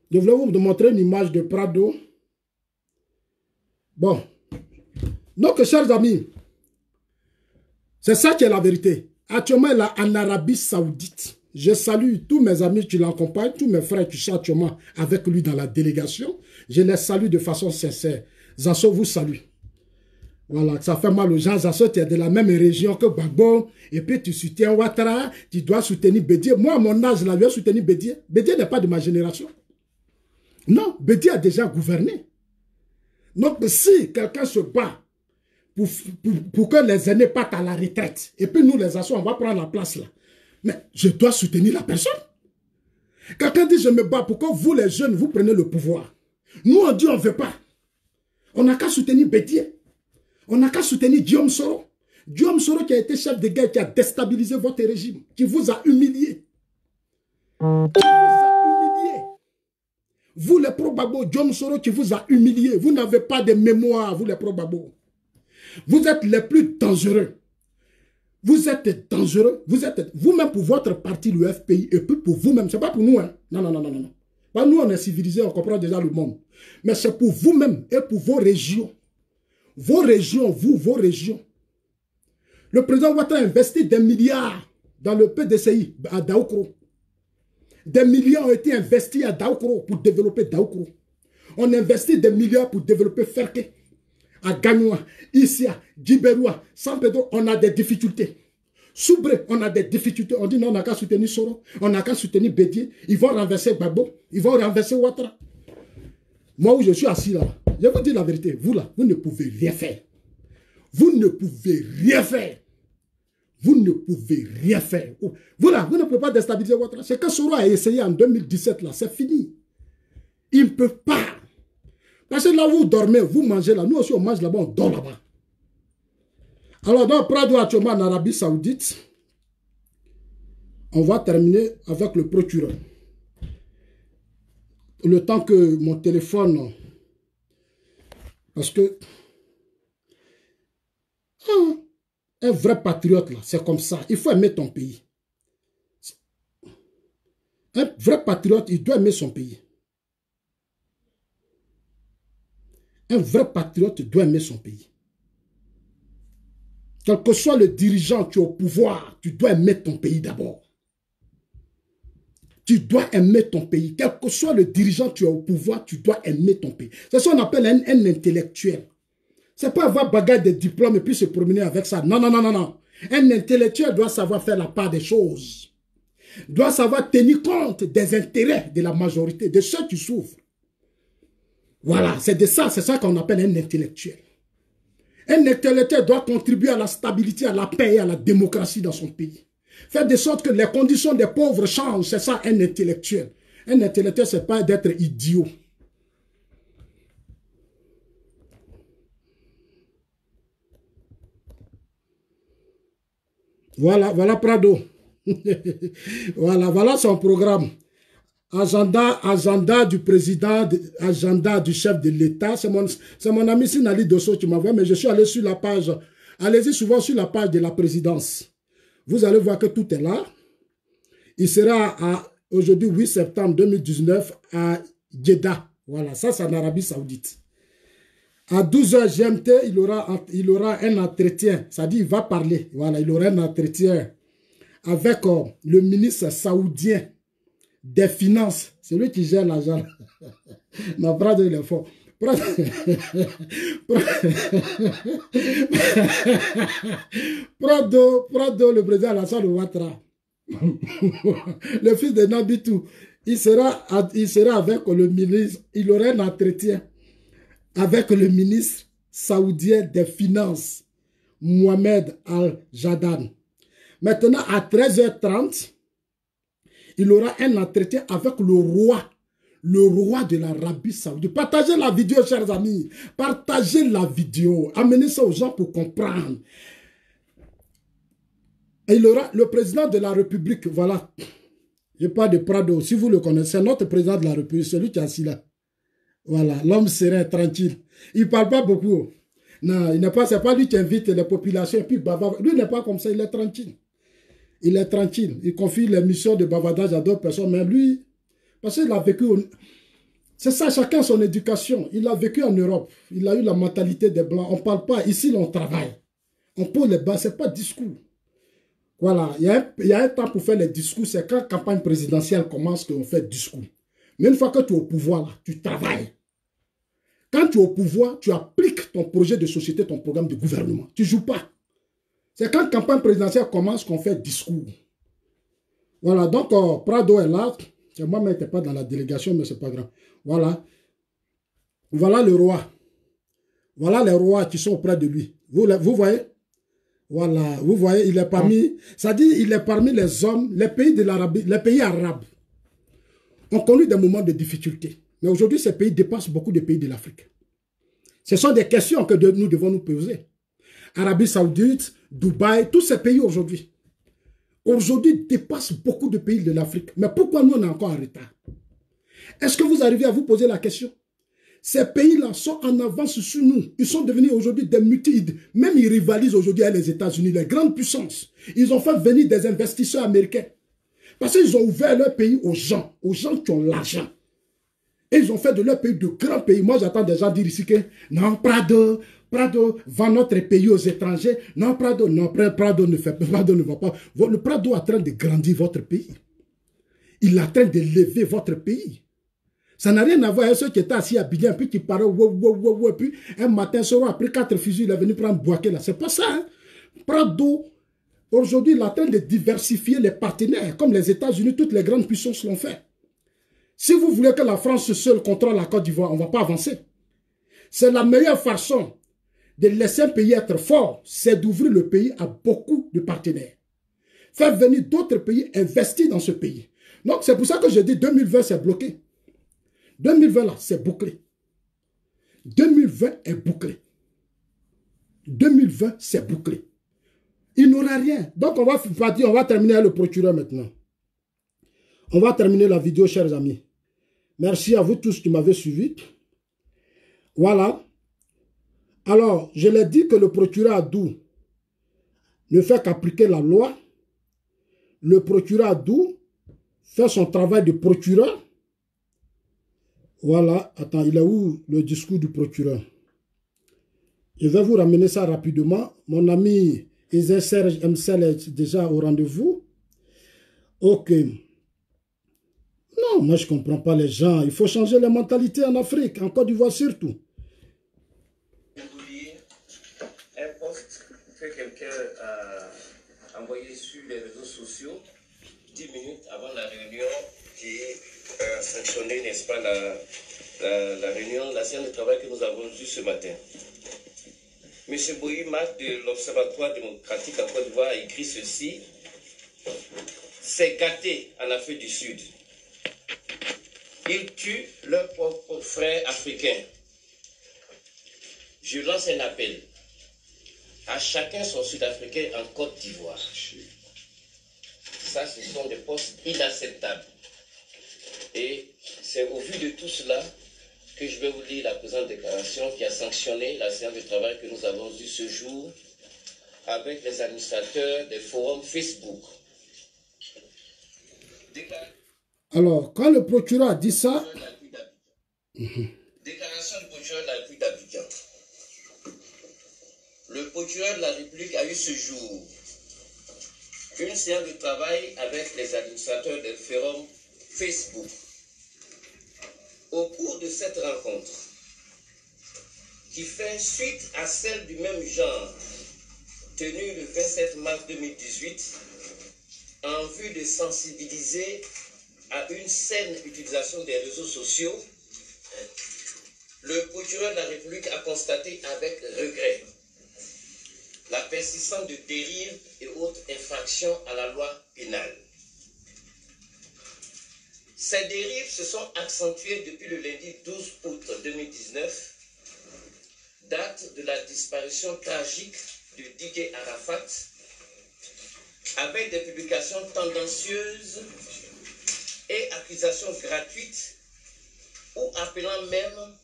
Je voulais vous montrer une image de Prado. Bon, donc chers amis, c'est ça qui est la vérité. Actuellement, elle est en Arabie Saoudite. Je salue tous mes amis qui l'accompagnent, tous mes frères qui sont actuellement avec lui dans la délégation. Je les salue de façon sincère. Zasso vous salue. Voilà, ça fait mal aux gens. Zasso, tu es de la même région que Gbagbo. Et puis tu soutiens Ouattara, tu dois soutenir Bédié. Moi, à mon âge, là, je vais soutenir Bédié. Bédié n'est pas de ma génération. Non, Bédié a déjà gouverné. Donc, si quelqu'un se bat pour que les aînés partent à la retraite, et puis nous, les assos, on va prendre la place là, mais je dois soutenir la personne. Quelqu'un dit, je me bats pour que vous, les jeunes, vous preniez le pouvoir. Nous, on dit, on ne veut pas. On n'a qu'à soutenir Bédié. On n'a qu'à soutenir Guillaume Soro. Guillaume Soro qui a été chef de guerre, qui a déstabilisé votre régime, qui vous a humilié. Vous, les pro-Gbagbo, Guillaume Soro qui vous a humilié. Vous n'avez pas de mémoire, vous, les pro-Gbagbo. Vous êtes les plus dangereux. Vous êtes dangereux. Vous êtes vous-même pour votre parti, le FPI, et puis pour vous-même. Ce n'est pas pour nous. Hein. Non, non, non, non, non. Pas nous, on est civilisés, on comprend déjà le monde. Mais c'est pour vous-même et pour vos régions. Vos régions, vous, vos régions. Le président Ouattara a investi des milliards dans le PDCI à Daoukro. Des milliards ont été investis à Daoukro pour développer Daoukro. On investit des milliards pour développer Ferke. À Gagnoua, Issia, Djiberoua, San Pedro, on a des difficultés. Soubré, on a des difficultés. On dit non, on n'a qu'à soutenir Soro, on n'a qu'à soutenir Bédié. Ils vont renverser Gbagbo, ils vont renverser Ouattara. Moi où je suis assis là, je vous dis la vérité, vous là, vous ne pouvez rien faire. Vous ne pouvez rien faire. Vous ne pouvez rien faire. Vous là, vous ne pouvez pas déstabiliser Ouattara. C'est que Soro a essayé en 2017 là, c'est fini. Il ne peut pas. Parce que là où vous dormez, vous mangez là. Nous aussi, on mange là-bas, on dort là-bas. Alors, dans Prado, actuellement en Arabie Saoudite, on va terminer avec le procureur. Le temps que mon téléphone... Parce que... un vrai patriote, là, c'est comme ça. Il faut aimer ton pays. Un vrai patriote, il doit aimer son pays. Un vrai patriote doit aimer son pays. Quel que soit le dirigeant qui est au pouvoir, tu dois aimer ton pays d'abord. Tu dois aimer ton pays. Quel que soit le dirigeant qui est au pouvoir, tu dois aimer ton pays. C'est ce qu'on appelle un intellectuel. C'est pas avoir bagage de diplôme et puis se promener avec ça. Non, non, non, non, non. Un intellectuel doit savoir faire la part des choses. Doit savoir tenir compte des intérêts de la majorité, de ceux qui souffrent. Voilà, c'est ça qu'on appelle un intellectuel. Un intellectuel doit contribuer à la stabilité, à la paix et à la démocratie dans son pays. Faire de sorte que les conditions des pauvres changent, c'est ça un intellectuel. Un intellectuel, c'est pas d'être idiot. Voilà Prado. Voilà son programme. Agenda du président, agenda du chef de l'État. C'est mon ami Sinali Dosso qui m'envoie, mais je suis allé sur la page. Allez-y souvent sur la page de la présidence. Vous allez voir que tout est là. Il sera aujourd'hui 8 septembre 2019 à Jeddah. Voilà, ça c'est en Arabie Saoudite. À 12h GMT, il aura un entretien. Ça dit, il va parler. Voilà, il aura un entretien avec le ministre saoudien des Finances. C'est lui qui gère l'argent. Non, Prado, il est fort. Prado, le président Alassane Ouattara, le fils de Nabitou, il sera avec le ministre, il aura un entretien avec le ministre saoudien des Finances, Mohamed Al-Jaddan. Maintenant, à 13h30, il aura un entretien avec le roi de l'Arabie Saoudite. Partagez la vidéo, chers amis. Partagez la vidéo. Amenez ça aux gens pour comprendre. Et il aura le président de la République, voilà. Je parle de Prado, si vous le connaissez, notre président de la République, celui qui est assis là. Voilà, l'homme serein, tranquille. Il ne parle pas beaucoup. Non, il n'est pas, c'est pas lui qui invite les populations et puis bavard. Lui n'est pas comme ça, il est tranquille. Il est tranquille. Il confie les missions de bavardage à d'autres personnes, mais lui, parce qu'il a vécu... C'est ça, chacun son éducation. Il a vécu en Europe. Il a eu la mentalité des Blancs. On ne parle pas. Ici, on travaille. On pose les bases. Ce n'est pas discours. Voilà. Il y a un temps pour faire les discours. C'est quand la campagne présidentielle commence qu'on fait discours. Mais une fois que tu es au pouvoir, là, tu travailles. Quand tu es au pouvoir, tu appliques ton projet de société, ton programme de gouvernement. Tu ne joues pas. C'est quand la campagne présidentielle commence qu'on fait discours. Voilà. Donc, Prado est là. Moi, je n'étais pas dans la délégation, mais ce n'est pas grave. Voilà. Voilà le roi. Voilà les rois qui sont auprès de lui. Vous voyez? Voilà. Vous voyez, il est parmi... Ça dit, il est parmi les hommes, les pays de l'Arabie, les pays arabes ont connu des moments de difficulté. Mais aujourd'hui, ces pays dépassent beaucoup de pays de l'Afrique. Ce sont des questions que nous devons nous poser. Arabie Saoudite, Dubaï, tous ces pays aujourd'hui. Aujourd'hui, dépassent beaucoup de pays de l'Afrique. Mais pourquoi nous, on est encore en retard? Est-ce que vous arrivez à vous poser la question? Ces pays-là sont en avance sur nous. Ils sont devenus aujourd'hui des multi-îles. Même ils rivalisent aujourd'hui avec les États-Unis, les grandes puissances. Ils ont fait venir des investisseurs américains. Parce qu'ils ont ouvert leur pays aux gens qui ont l'argent. Et ils ont fait de leur pays de grands pays. Moi, j'entends des gens dire ici que non, Prado vend notre pays aux étrangers. Non, Prado ne va pas. Le Prado est en train de grandir votre pays. Il est en train de lever votre pays. Ça n'a rien à voir avec ceux qui étaient assis à Bidjan, puis qui parlaient, puis un matin, après 4 fusils, il est venu prendre Bouaké là. C'est pas ça. Hein? Prado, aujourd'hui, il est en train de diversifier les partenaires, comme les États-Unis, toutes les grandes puissances l'ont fait. Si vous voulez que la France seule contrôle la Côte d'Ivoire, on ne va pas avancer. C'est la meilleure façon de laisser un pays être fort, c'est d'ouvrir le pays à beaucoup de partenaires. Faire venir d'autres pays, investir dans ce pays. Donc, c'est pour ça que je dis 2020, c'est bloqué. 2020, là, c'est bouclé. 2020 est bouclé. 2020, c'est bouclé. Il n'aura rien. Donc, on va terminer le procureur maintenant. On va terminer la vidéo, chers amis. Merci à vous tous qui m'avez suivi. Voilà. Alors, je l'ai dit que le procureur Adou ne fait qu'appliquer la loi. Le procureur Adou fait son travail de procureur. Voilà. Attends, il est où le discours du procureur? Je vais vous ramener ça rapidement. Mon ami Isaac Serge MCL est déjà au rendez-vous. Ok. Non, moi je ne comprends pas les gens. Il faut changer les mentalités en Afrique, en Côte d'Ivoire surtout. Un post que quelqu'un a envoyé sur les réseaux sociaux 10 minutes avant la réunion qui a sanctionné, n'est-ce pas, la réunion, la séance de travail que nous avons eue ce matin. M. Bouymak de l'Observatoire démocratique en Côte d'Ivoire a écrit ceci: c'est gâté en Afrique du Sud. Ils tuent leurs propres frères africains. Je lance un appel à chacun son Sud-Africain en Côte d'Ivoire. Ça, ce sont des postes inacceptables. Et c'est au vu de tout cela que je vais vous lire la présente déclaration qui a sanctionné la séance de travail que nous avons eue ce jour avec les administrateurs des forums Facebook. Alors, quand le procureur a dit ça... Déclaration du procureur de la République d'Abidjan. Le procureur de la République a eu ce jour une séance de travail avec les administrateurs des forums Facebook. Au cours de cette rencontre, qui fait suite à celle du même genre tenue le 27 mars 2018, en vue de sensibiliser à une saine utilisation des réseaux sociaux, le procureur de la République a constaté avec regret la persistance de dérives et autres infractions à la loi pénale. Ces dérives se sont accentuées depuis le lundi 12 août 2019, date de la disparition tragique de Didier Arafat, avec des publications tendancieuses et accusations gratuites ou appelant même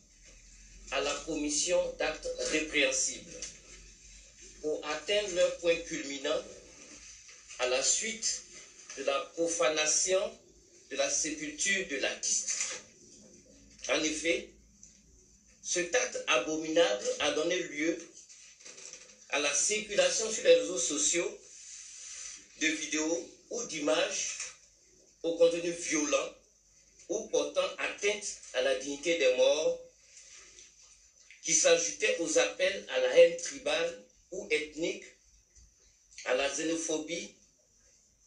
à la commission d'actes répréhensibles pour atteindre leur point culminant à la suite de la profanation de la sépulture de l'artiste. En effet, cet acte abominable a donné lieu à la circulation sur les réseaux sociaux de vidéos ou d'images au contenu violent ou portant atteinte à la dignité des morts, qui s'ajoutaient aux appels à la haine tribale ou ethnique, à la xénophobie,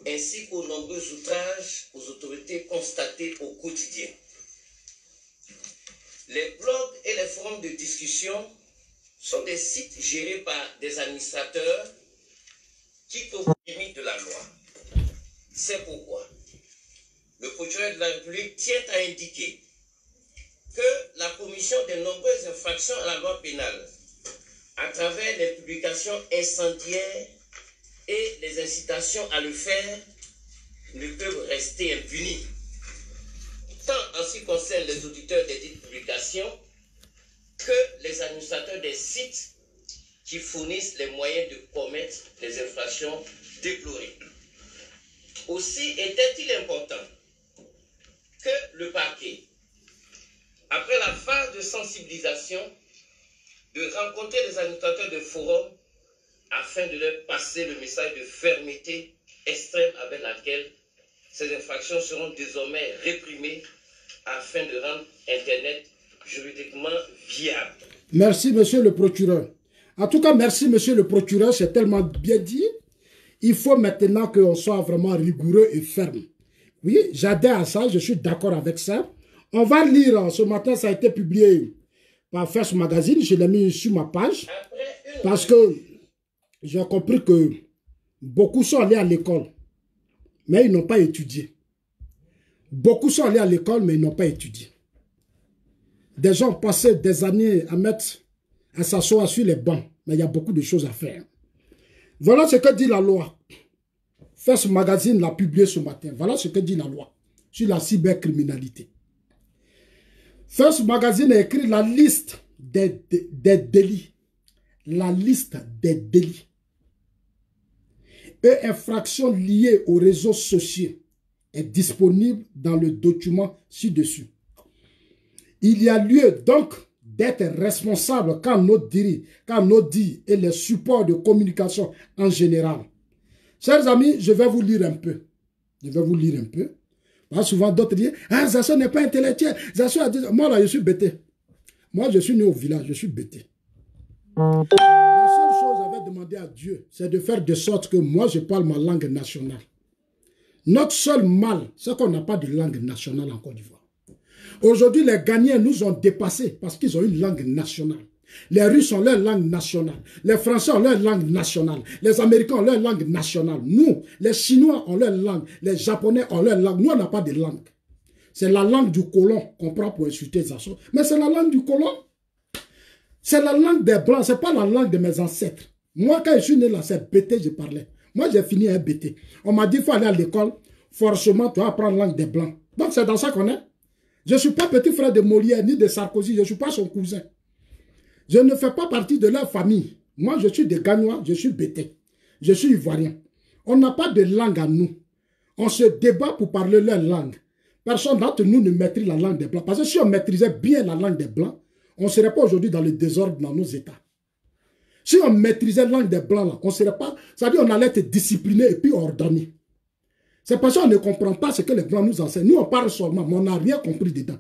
ainsi qu'aux nombreux outrages aux autorités constatés au quotidien. Les blogs et les forums de discussion sont des sites gérés par des administrateurs qui sont aux limites de la loi. C'est pourquoi le procureur de la République tient à indiquer que la commission des nombreuses infractions à la loi pénale, à travers les publications incendiaires et les incitations à le faire, ne peuvent rester impunis, tant en ce qui concerne les auditeurs des dites publications que les administrateurs des sites qui fournissent les moyens de commettre les infractions déplorées. Aussi était-il important que le parquet, après la phase de sensibilisation, de rencontrer les administrateurs de forums afin de leur passer le message de fermeté extrême avec laquelle ces infractions seront désormais réprimées afin de rendre Internet juridiquement viable. Merci, monsieur le procureur. En tout cas, merci, monsieur le procureur, c'est tellement bien dit. Il faut maintenant qu'on soit vraiment rigoureux et ferme. Oui, j'adhère à ça, je suis d'accord avec ça. On va lire, ce matin, ça a été publié par First Magazine, je l'ai mis sur ma page, parce que j'ai compris que beaucoup sont allés à l'école, mais ils n'ont pas étudié. Beaucoup sont allés à l'école, mais ils n'ont pas étudié. Des gens passaient des années à s'asseoir sur les bancs. Mais il y a beaucoup de choses à faire. Voilà ce que dit la loi. First Magazine l'a publié ce matin. Voilà ce que dit la loi sur la cybercriminalité. First Magazine a écrit la liste des délits. La liste des délits et infractions liées aux réseaux sociaux est disponible dans le document ci-dessus. Il y a lieu donc d'être responsable quand nos dires et les supports de communication en général. Chers amis, je vais vous lire un peu. Je vais vous lire un peu. Souvent d'autres disent, ah, Zasso n'est pas intellectuel. Zasso a dit, moi là, je suis bêté. Moi, je suis né au village, je suis bêté. La seule chose que j'avais demandé à Dieu, c'est de faire de sorte que moi, je parle ma langue nationale. Notre seul mal, c'est qu'on n'a pas de langue nationale en Côte d'Ivoire. Aujourd'hui, les Ghanéens nous ont dépassés parce qu'ils ont une langue nationale. Les Russes ont leur langue nationale. Les Français ont leur langue nationale. Les Américains ont leur langue nationale. Nous, les Chinois ont leur langue. Les Japonais ont leur langue. Nous, on n'a pas de langue. C'est la langue du colon qu'on prend pour insulter Zasso. Mais c'est la langue du colon. C'est la langue des Blancs. Ce n'est pas la langue de mes ancêtres. Moi, quand je suis né là, c'est BT, je parlais. Moi, j'ai fini un BT. On m'a dit qu'il faut aller à l'école. Forcément, tu vas apprendre la langue des Blancs. Donc, c'est dans ça qu'on est. Je ne suis pas petit frère de Molière ni de Sarkozy. Je ne suis pas son cousin. Je ne fais pas partie de leur famille. Moi, je suis des Gagnois, je suis Bété. Je suis Ivoirien. On n'a pas de langue à nous. On se débat pour parler leur langue. Personne d'entre nous ne maîtrise la langue des Blancs. Parce que si on maîtrisait bien la langue des Blancs, on ne serait pas aujourd'hui dans le désordre dans nos États. Si on maîtrisait la langue des Blancs, là, on ne serait pas... C'est-à-dire qu'on allait être discipliné et puis ordonné. C'est parce qu'on ne comprend pas ce que les Blancs nous enseignent. Nous, on parle seulement, mais on n'a rien compris dedans.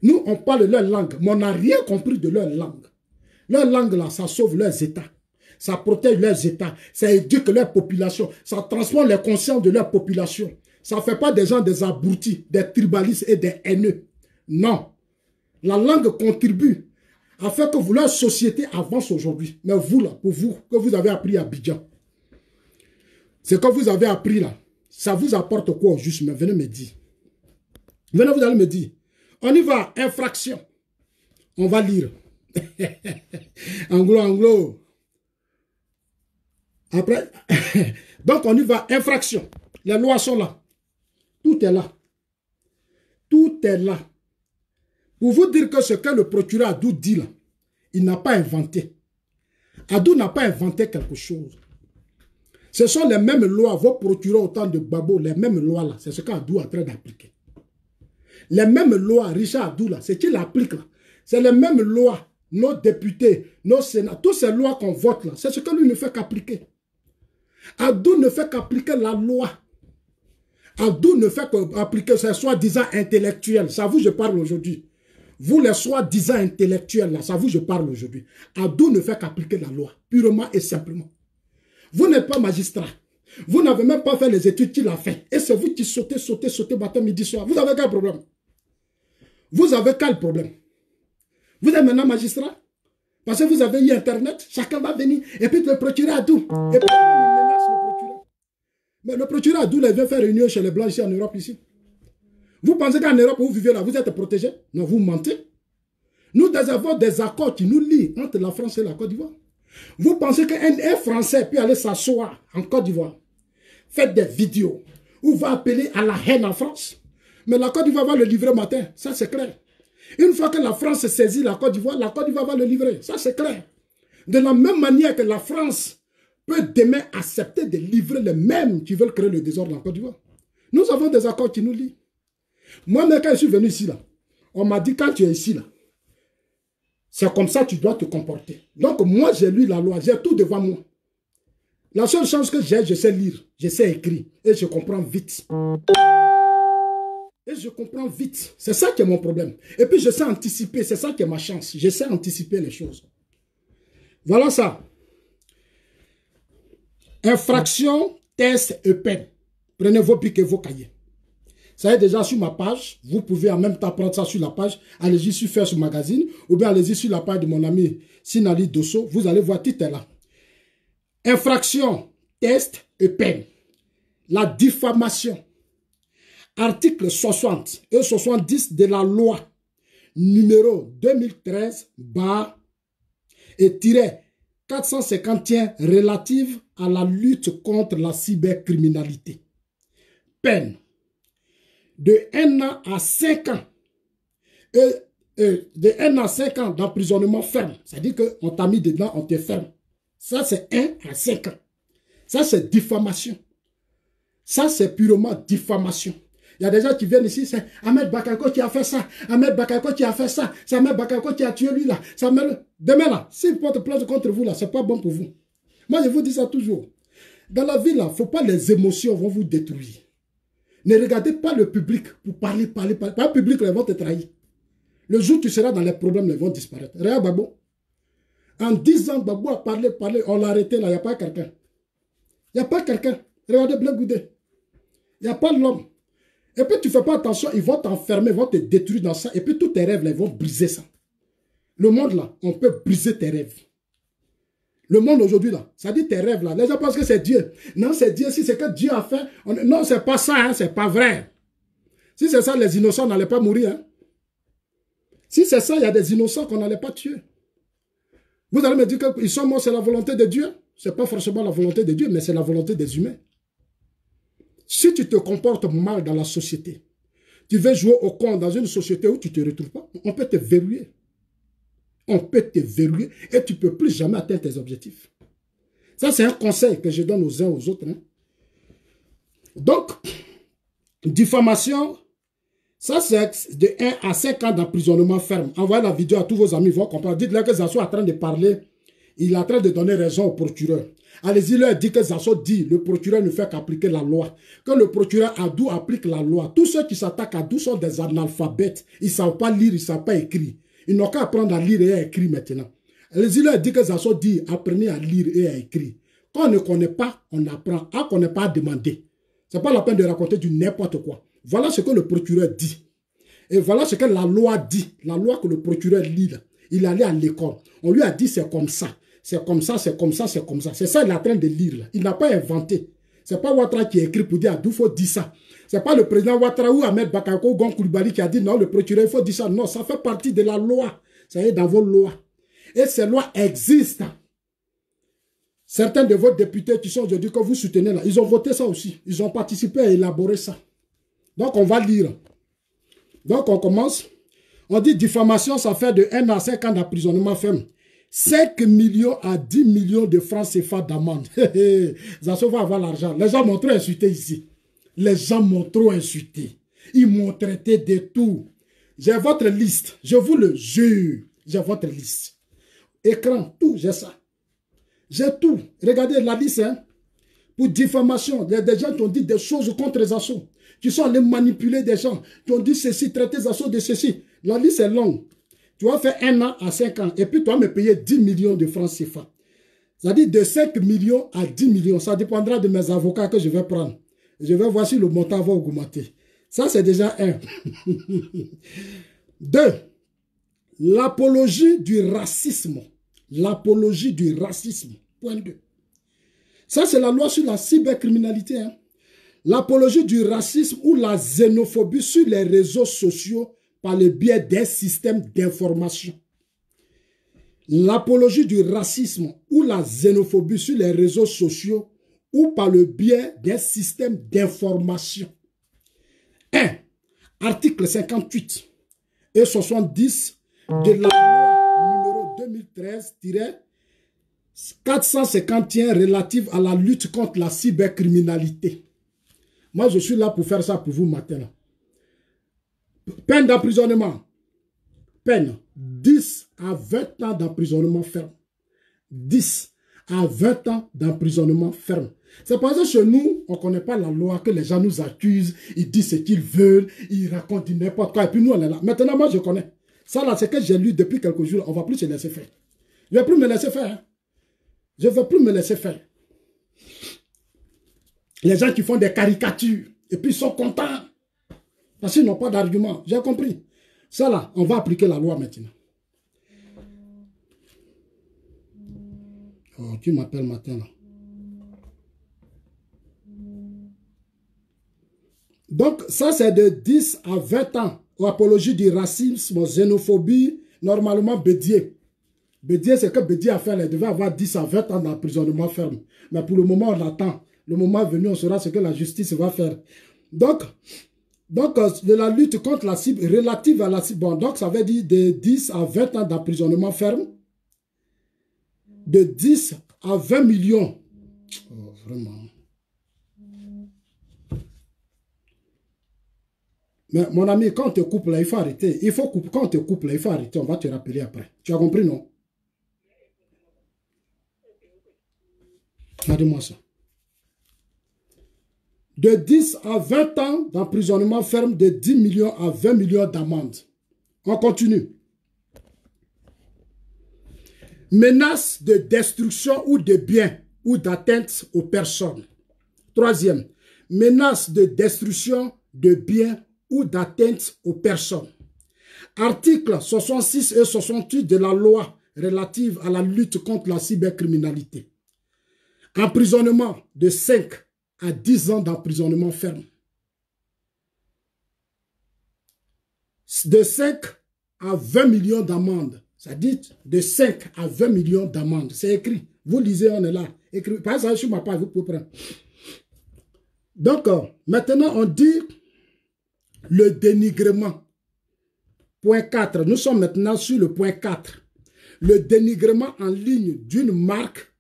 Nous, on parle leur langue, mais on n'a rien compris de leur langue. Leur langue, là, ça sauve leurs États. Ça protège leurs États. Ça éduque leur population. Ça transforme les consciences de leur population. Ça ne fait pas des gens des abrutis, des tribalistes et des haineux. Non. La langue contribue à faire que leur société avance aujourd'hui. Mais vous, là, pour vous, que vous avez appris à Abidjan, ce que vous avez appris là, ça vous apporte quoi au juste? Mais venez me dire. Venez, vous allez me dire. On y va, infraction. On va lire. Anglo. Après, donc on y va, infraction. Les lois sont là. Tout est là. Tout est là. Pour vous dire que ce que le procureur Adou dit là, il n'a pas inventé. Adou n'a pas inventé quelque chose. Ce sont les mêmes lois, vos procureurs au temps de Babo, les mêmes lois là, c'est ce qu'Adou est en train d'appliquer. Les mêmes lois, Richard Adou là, c'est qu'il applique là. C'est les mêmes lois, nos députés, nos sénats, toutes ces lois qu'on vote là, c'est ce que lui ne fait qu'appliquer. Adou ne fait qu'appliquer la loi. Adou ne fait qu'appliquer ses soi-disant intellectuels. Ça vous, je parle aujourd'hui. Vous, les soi-disant intellectuels, là, ça vous, je parle aujourd'hui. Adou ne fait qu'appliquer la loi, purement et simplement. Vous n'êtes pas magistrat. Vous n'avez même pas fait les études qu'il a fait. Et c'est vous qui sautez, matin, midi, soir. Vous avez quel problème? Vous avez quel problème? Vous êtes maintenant magistrat? Parce que vous avez eu Internet, chacun va venir. Et puis le procureur Adou. Et puis il menace le procureur. Mais le procureur Adou, il vient faire réunion chez les Blancs ici en Europe, ici. Vous pensez qu'en Europe, où vous vivez là, vous êtes protégé? Non, vous mentez. Nous avons des accords qui nous lient entre la France et la Côte d'Ivoire. Vous pensez qu'un Français peut aller s'asseoir en Côte d'Ivoire, faire des vidéos, ou va appeler à la haine en France? Mais la Côte d'Ivoire va le livrer matin, ça c'est clair. Une fois que la France saisit la Côte d'Ivoire va le livrer, ça c'est clair. De la même manière que la France peut demain accepter de livrer les mêmes qui veulent créer le désordre en Côte d'Ivoire. Nous avons des accords qui nous lient. Moi-même, quand je suis venu ici, là, on m'a dit, quand tu es ici, là, c'est comme ça que tu dois te comporter. Donc, moi, j'ai lu la loi, j'ai tout devant moi. La seule chance que j'ai, je sais lire, je sais écrire, et je comprends vite. Et je comprends vite. C'est ça qui est mon problème. Et puis, je sais anticiper, c'est ça qui est ma chance. Je sais anticiper les choses. Voilà ça. Infraction, test et peine. Prenez vos pics et vos cahiers. Ça est déjà sur ma page. Vous pouvez en même temps prendre ça sur la page. Allez-y sur First Magazine. Ou bien allez-y sur la page de mon ami Sinali Dosso. Vous allez voir, tout est là. Infraction, test et peine. La diffamation. Article 60 et 70 de la loi numéro 2013 et 451 relative à la lutte contre la cybercriminalité. Peine de 1 an à 5 ans. De 1 à 5 ans d'emprisonnement ferme. C'est-à-dire qu'on t'a mis dedans, on te ferme. Ça, c'est 1 à 5 ans. Ça, c'est diffamation. Ça, c'est purement diffamation. Il y a des gens qui viennent ici, c'est Ahmed Bakayoko qui a fait ça. Ahmed Bakayoko qui a fait ça. C'est Ahmed Bakayoko qui a tué lui là. Demain là, s'il porte plainte contre vous là, c'est pas bon pour vous. Moi, je vous dis ça toujours. Dans la vie là, il ne faut pas les émotions vont vous détruire. Ne regardez pas le public pour parler. Pas le public, ils vont te trahir. Le jour où tu seras dans les problèmes, ils vont disparaître. Regarde Babo. En 10 ans, Babo a parlé, on l'a arrêté là, il n'y a pas quelqu'un. Il n'y a pas quelqu'un. Regardez Blé Goudé. Il n'y a pas l'homme. Et puis tu ne fais pas attention, ils vont t'enfermer, ils vont te détruire dans ça. Et puis tous tes rêves, là, ils vont briser ça. Le monde là, on peut briser tes rêves. Le monde aujourd'hui là, ça dit tes rêves là. Les gens pensent que c'est Dieu. Non, c'est Dieu. Si c'est que Dieu a fait. Non, c'est pas ça, hein, c'est pas vrai. Si c'est ça, les innocents n'allaient pas mourir. Hein. Si c'est ça, il y a des innocents qu'on n'allait pas tuer. Vous allez me dire qu'ils sont morts, c'est la volonté de Dieu. Ce n'est pas forcément la volonté de Dieu, mais c'est la volonté des humains. Si tu te comportes mal dans la société, tu veux jouer au con dans une société où tu ne te retrouves pas, on peut te verrouiller. On peut te verrouiller et tu ne peux plus jamais atteindre tes objectifs. Ça, c'est un conseil que je donne aux uns aux autres. Hein. Donc, diffamation, ça c'est de 1 à 5 ans d'emprisonnement ferme. Envoyez la vidéo à tous vos amis, ils vont comprendre. Dites-leur que Zasso est en train de parler, il est en train de donner raison au procureur. Allez-y leur dire que Zasso dit, le procureur ne fait qu'appliquer la loi. Que le procureur Adou applique la loi. Tous ceux qui s'attaquent à Adou sont des analphabètes. Ils ne savent pas lire, ils ne savent pas écrire. Ils n'ont qu'à apprendre à lire et à écrire maintenant. Allez-y leur dire que Zasso dit, apprenez à lire et à écrire. Quand on ne connaît pas, on apprend. Quand on n'est pas demandé. Ce n'est pas la peine de raconter du n'importe quoi. Voilà ce que le procureur dit. Et voilà ce que la loi dit. La loi que le procureur lit. Là. Il est allé à l'école. On lui a dit c'est comme ça. C'est comme ça, c'est comme ça, c'est comme ça. C'est ça qu'il est en train de lire. Là. Il n'a pas inventé. Ce n'est pas Ouattara qui a écrit pour dire Adou, il faut dire ça. Ce n'est pas le président Ouattara ou Ahmed Bakayoko ou Gon Coulibaly qui a dit non, le procureur, il faut dire ça. Non, ça fait partie de la loi. Ça y est dans vos lois. Et ces lois existent. Certains de vos députés qui sont aujourd'hui que vous soutenez là, ils ont voté ça aussi. Ils ont participé à élaborer ça. Donc on va lire. Donc on commence. On dit diffamation, ça fait de 1 à 5 ans d'emprisonnement ferme. 5 millions à 10 millions de francs CFA d'amende. Zasso va avoir l'argent. Les gens m'ont trop insulté ici. Les gens m'ont trop insulté. Ils m'ont traité de tout. J'ai votre liste. Je vous le jure. J'ai votre liste. Écran, tout, j'ai ça. J'ai tout. Regardez la liste. Hein. Pour diffamation, il y a des gens qui ont dit des choses contre les assos. Qui sont allés manipuler des gens. Qui ont dit ceci, traiter les assos de ceci. La liste est longue. Tu vas faire 1 an à 5 ans. Et puis tu vas me payer 10 millions de francs CFA. C'est-à-dire de 5 millions à 10 millions. Ça dépendra de mes avocats que je vais prendre. Je vais voir si le montant va augmenter. Ça, c'est déjà 1. 2. L'apologie du racisme. L'apologie du racisme. Point 2. Ça, c'est la loi sur la cybercriminalité. Hein. L'apologie du racisme ou la xénophobie sur les réseaux sociaux par le biais d'un système d'information. L'apologie du racisme ou la xénophobie sur les réseaux sociaux ou par le biais d'un système d'information. 1. Article 58 et 70 de la loi numéro 2013-451 relative à la lutte contre la cybercriminalité. Moi, je suis là pour faire ça pour vous maintenant. Peine d'emprisonnement. Peine 10 à 20 ans d'emprisonnement ferme. 10 à 20 ans d'emprisonnement ferme. C'est parce que chez nous, on ne connaît pas la loi, que les gens nous accusent, ils disent ce qu'ils veulent, ils racontent n'importe quoi, et puis nous, on est là. Maintenant, moi, je connais. Ça, là, c'est que j'ai lu depuis quelques jours, on ne va plus se laisser faire. Je ne vais plus me laisser faire. Hein. Je ne vais plus me laisser faire. Les gens qui font des caricatures, et puis ils sont contents. Parce qu'ils n'ont pas d'argument. J'ai compris. Ça là, on va appliquer la loi maintenant. Oh, tu m'appelles matin là. Donc, ça c'est de 10 à 20 ans ou apologie du racisme, xénophobie, normalement Bédié. Bédié, c'est que Bédié a fait, il devait avoir 10 à 20 ans d'emprisonnement ferme. Mais pour le moment, on attend. Le moment venu, on saura ce que la justice va faire. Donc de la lutte contre la cible, relative à la cible, bon, donc ça veut dire de 10 à 20 ans d'emprisonnement ferme, de 10 à 20 millions. Oh, vraiment. Mais mon ami, quand on te coupe là, il faut arrêter. Il faut couper. Quand on te coupe là, il faut arrêter. On va te rappeler après. Tu as compris, non? Regardez-moi ça. De 10 à 20 ans d'emprisonnement ferme, de 10 millions à 20 millions d'amende. On continue. Menace de destruction ou de biens ou d'atteinte aux personnes. Troisième, menace de destruction de biens ou d'atteinte aux personnes. Articles 66 et 68 de la loi relative à la lutte contre la cybercriminalité. Emprisonnement de 5 à 10 ans d'emprisonnement ferme. De 5 à 20 millions d'amendes. Ça dit de 5 à 20 millions d'amendes. C'est écrit. Vous lisez, on est là. Écrit. Par exemple, sur ma page, vous pouvez prendre. Donc, maintenant, on dit le dénigrement. Point 4. Nous sommes maintenant sur le point 4. Le dénigrement en ligne d'une marque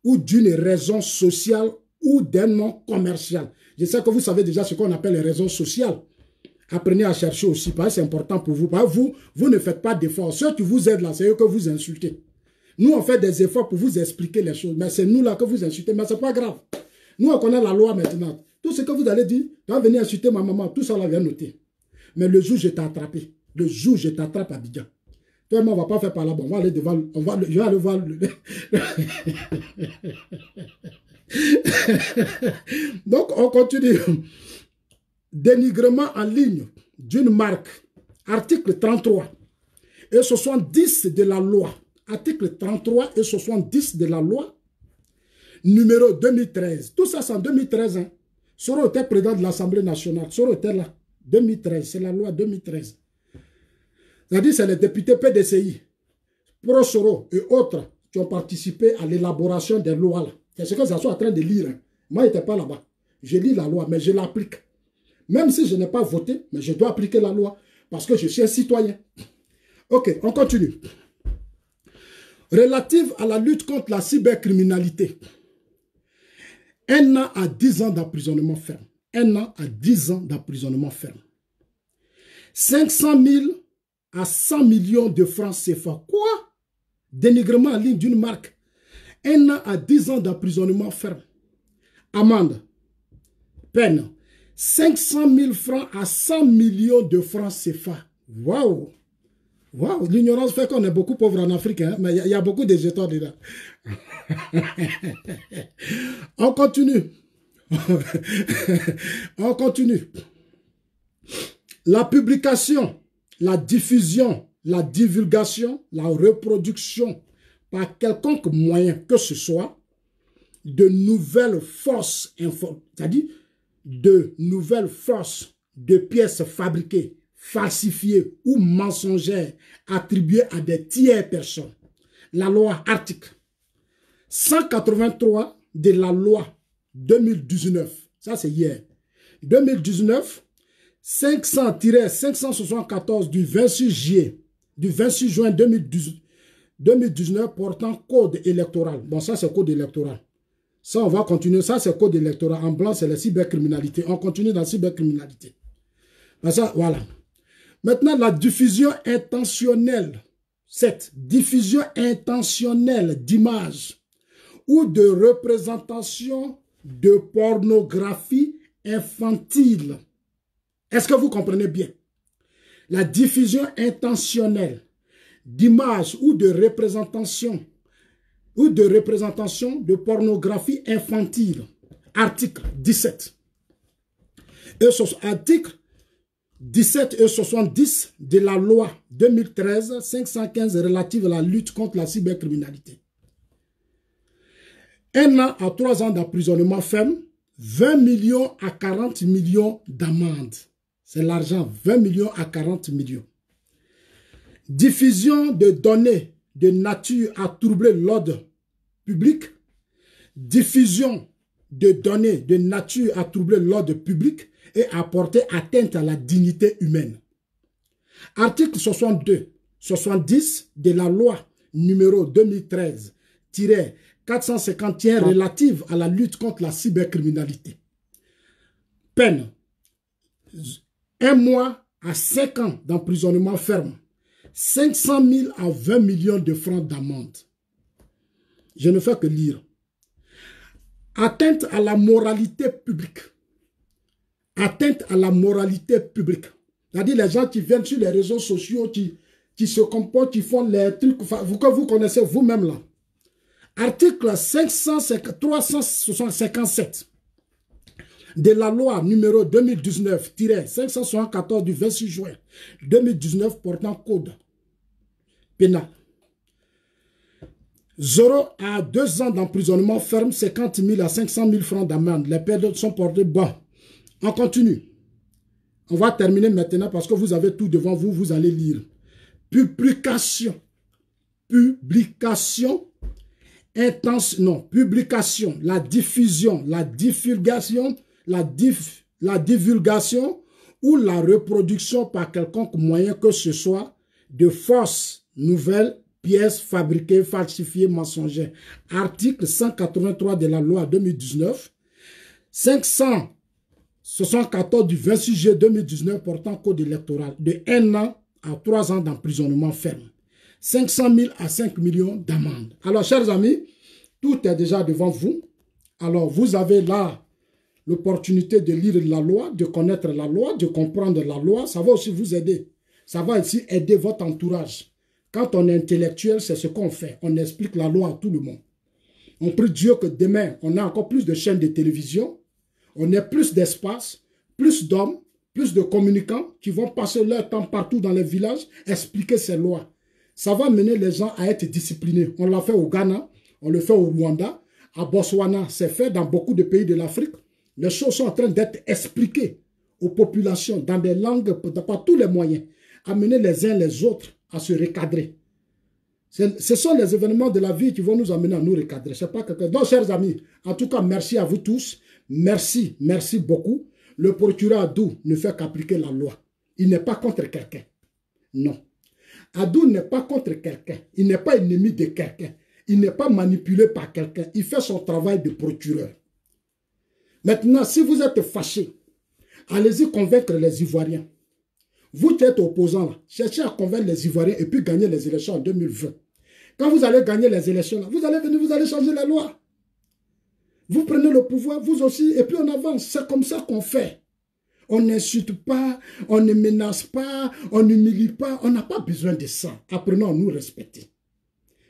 ou d'une raison sociale ou d'un nom commercial. Je sais que vous savez déjà ce qu'on appelle les raisons sociales. Apprenez à chercher aussi, parce que c'est important pour vous. Parce que vous ne faites pas d'efforts. Ceux qui vous aident là, c'est eux que vous insultez. Nous, on fait des efforts pour vous expliquer les choses. Mais c'est nous là que vous insultez. Mais ce n'est pas grave. Nous, on connaît la loi maintenant. Tout ce que vous allez dire, quand vous venez insulter ma maman, tout ça là vient noter. Mais le jour où je t'ai attrapé, le jour où je t'attrape à Abidjan, toi et moi, on ne va pas faire par là-bas. On va aller devant, je vais aller voir le... Donc, on continue. Dénigrement en ligne d'une marque. Article 33 et 70 de la loi. Article 33 et 70 de la loi. Numéro 2013. Tout ça, c'est en 2013. Hein. Soro était président de l'Assemblée nationale. Soro était là. 2013. C'est la loi 2013. C'est-à-dire, c'est les députés PDCI, Pro Soro et autres qui ont participé à l'élaboration des lois. C'est ce que je suis en train de lire. Hein. Moi, je n'étais pas là-bas. Je lis la loi, mais je l'applique. Même si je n'ai pas voté, mais je dois appliquer la loi parce que je suis un citoyen. Ok, on continue. Relative à la lutte contre la cybercriminalité. 1 an à 10 ans d'emprisonnement ferme. 1 an à 10 ans d'emprisonnement ferme. 500 000 à 100 millions de francs CFA. Quoi? Dénigrement en ligne d'une marque. 1 an à 10 ans d'emprisonnement ferme. Amende. Peine. 500 000 francs à 100 millions de francs CFA. Waouh! Waouh! L'ignorance fait qu'on est beaucoup pauvres en Afrique, hein? Mais il y a beaucoup de jetons dedans. On continue. On continue. La publication, la diffusion, la divulgation, la reproduction par quelconque moyen que ce soit de nouvelles fausses informations, c'est-à-dire de nouvelles fausses de pièces fabriquées, falsifiées ou mensongères attribuées à des tiers personnes. La loi article 183 de la loi 2019, ça c'est hier, 2019, 500-574 du 26 juin 2019 portant code électoral. Bon, ça c'est code électoral. Ça, on va continuer. Ça, c'est code électoral. En blanc, c'est la cybercriminalité. On continue dans la cybercriminalité. Ça, voilà. Maintenant, la diffusion intentionnelle. Cette diffusion intentionnelle d'images ou de représentations de pornographie infantile. Est-ce que vous comprenez bien? La diffusion intentionnelle d'images ou de représentations de pornographie infantile. Article 17. Article 17 et 70 de la loi 2013-515 relative à la lutte contre la cybercriminalité. 1 an à 3 ans d'emprisonnement ferme, 20 millions à 40 millions d'amendes. C'est l'argent, 20 millions à 40 millions. Diffusion de données de nature à troubler l'ordre public. Diffusion de données de nature à troubler l'ordre public et à porter atteinte à la dignité humaine. Article 62, 70 de la loi numéro 2013-451 relative à la lutte contre la cybercriminalité. Peine 1 mois à 5 ans d'emprisonnement ferme, 500 000 à 20 millions de francs d'amende. Je ne fais que lire. Atteinte à la moralité publique. Atteinte à la moralité publique. C'est-à-dire les gens qui viennent sur les réseaux sociaux, qui se comportent, qui font les trucs que vous connaissez vous-même là. Article 357 de la loi numéro 2019-574 du 26 juin 2019 portant code pénal. 0 à 2 ans d'emprisonnement ferme, 50 000 à 500 000 francs d'amende. Les peines sont portées. Bon, on continue. On va terminer maintenant parce que vous avez tout devant vous, vous allez lire. Publication. Publication. Publication. La diffusion, la divulgation, la divulgation ou la reproduction par quelconque moyen que ce soit de fausses nouvelles, pièces fabriquées, falsifiées, mensongères. Article 183 de la loi 2019, 574 du 26 juillet 2019 portant code électoral de 1 an à 3 ans d'emprisonnement ferme. 500 000 à 5 millions d'amende. Alors, chers amis, tout est déjà devant vous. Alors, vous avez là l'opportunité de lire la loi, de connaître la loi, de comprendre la loi. Ça va aussi vous aider. Ça va aussi aider votre entourage. Quand on est intellectuel, c'est ce qu'on fait. On explique la loi à tout le monde. On prie Dieu que demain, on a encore plus de chaînes de télévision. On ait plus d'espace, plus d'hommes, plus de communicants qui vont passer leur temps partout dans les villages, expliquer ces lois. Ça va mener les gens à être disciplinés. On l'a fait au Ghana, on le fait au Rwanda, à Botswana, c'est fait dans beaucoup de pays de l'Afrique. Les choses sont en train d'être expliquées aux populations dans des langues, par tous les moyens, amener les uns les autres à se recadrer. Ce sont les événements de la vie qui vont nous amener à nous recadrer. C'est pas quelque... Donc, chers amis, en tout cas, merci à vous tous. Merci, merci beaucoup. Le procureur Adou ne fait qu'appliquer la loi. Il n'est pas contre quelqu'un. Non. Adou n'est pas contre quelqu'un. Il n'est pas ennemi de quelqu'un. Il n'est pas manipulé par quelqu'un. Il fait son travail de procureur. Maintenant, si vous êtes fâché, allez-y convaincre les Ivoiriens. Vous qui êtes opposants, là, cherchez à convaincre les Ivoiriens et puis gagner les élections en 2020. Quand vous allez gagner les élections, là, vous allez venir, vous allez changer la loi. Vous prenez le pouvoir, vous aussi, et puis on avance. C'est comme ça qu'on fait. On n'insulte pas, on ne menace pas, on n'humilie pas. On n'a pas besoin de ça. Apprenons à nous respecter.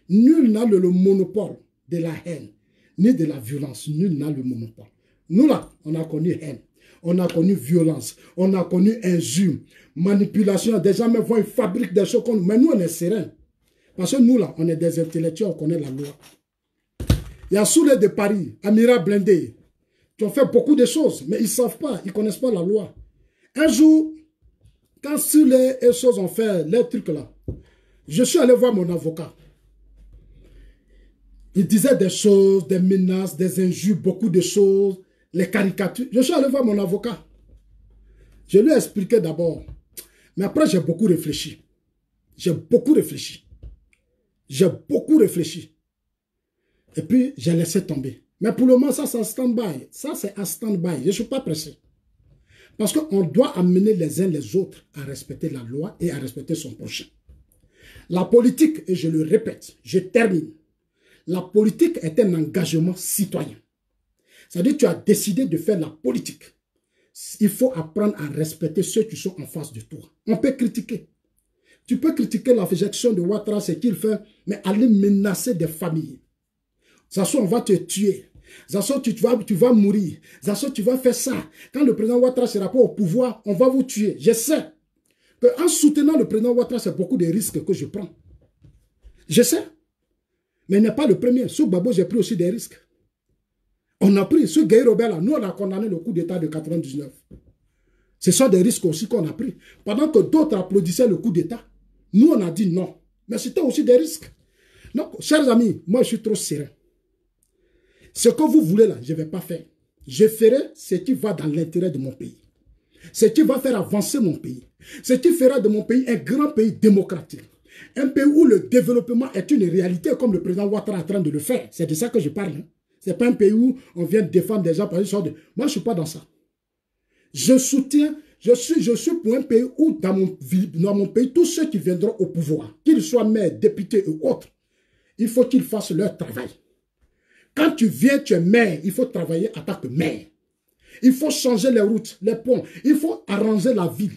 Nul n'a le monopole de la haine, ni de la violence. Nul n'a le monopole. Nous là, on a connu haine. On a connu violence. On a connu injure, manipulation. Des gens même ils fabriquent des choses. Mais nous, on est sereins. Parce que nous là, on est des intellectuels, on connaît la loi. Il y a Soulé de Paris, Amira Blindé, qui ont fait beaucoup de choses, mais ils ne savent pas, ils ne connaissent pas la loi. Un jour, quand Soulé et choses ont fait les trucs là, je suis allé voir mon avocat. Il disait des choses, des menaces, des injures, beaucoup de choses, les caricatures. Je suis allé voir mon avocat. Je lui ai expliqué d'abord. Mais après, j'ai beaucoup réfléchi. J'ai beaucoup réfléchi. J'ai beaucoup réfléchi. Et puis, j'ai laissé tomber. Mais pour le moment, ça, c'est un stand-by. Ça, c'est un stand-by. Je ne suis pas pressé. Parce qu'on doit amener les uns les autres à respecter la loi et à respecter son prochain. La politique, et je le répète, je termine. La politique est un engagement citoyen. C'est-à-dire que tu as décidé de faire la politique. Il faut apprendre à respecter ceux qui sont en face de toi. On peut critiquer. Tu peux critiquer la gestion de Ouattara, ce qu'il fait, mais aller menacer des familles. Ça soit on va te tuer. Ça soit tu vas mourir. Ça soit tu vas faire ça. Quand le président Ouattara sera pas au pouvoir, on va vous tuer. Je sais qu'en soutenant le président Ouattara, c'est beaucoup de risques que je prends. Je sais. Mais il n'est pas le premier. Sous Babo, j'ai pris aussi des risques. On a pris, ce Guy Robert là, nous on a condamné le coup d'état de 99. Ce sont des risques aussi qu'on a pris. Pendant que d'autres applaudissaient le coup d'État, nous, on a dit non. Mais c'était aussi des risques. Donc, chers amis, moi, je suis trop serein. Ce que vous voulez là, je ne vais pas faire. Je ferai ce qui va dans l'intérêt de mon pays. Ce qui va faire avancer mon pays. Ce qui fera de mon pays un grand pays démocratique. Un pays où le développement est une réalité comme le président Ouattara est en train de le faire. C'est de ça que je parle. Hein. Ce n'est pas un pays où on vient défendre des gens par une sorte de... Moi, je ne suis pas dans ça. Je soutiens, je suis pour un pays où dans mon pays, tous ceux qui viendront au pouvoir, qu'ils soient maires, députés ou autres, il faut qu'ils fassent leur travail. Quand tu viens, tu es maire, il faut travailler en tant que maire. Il faut changer les routes, les ponts. Il faut arranger la ville.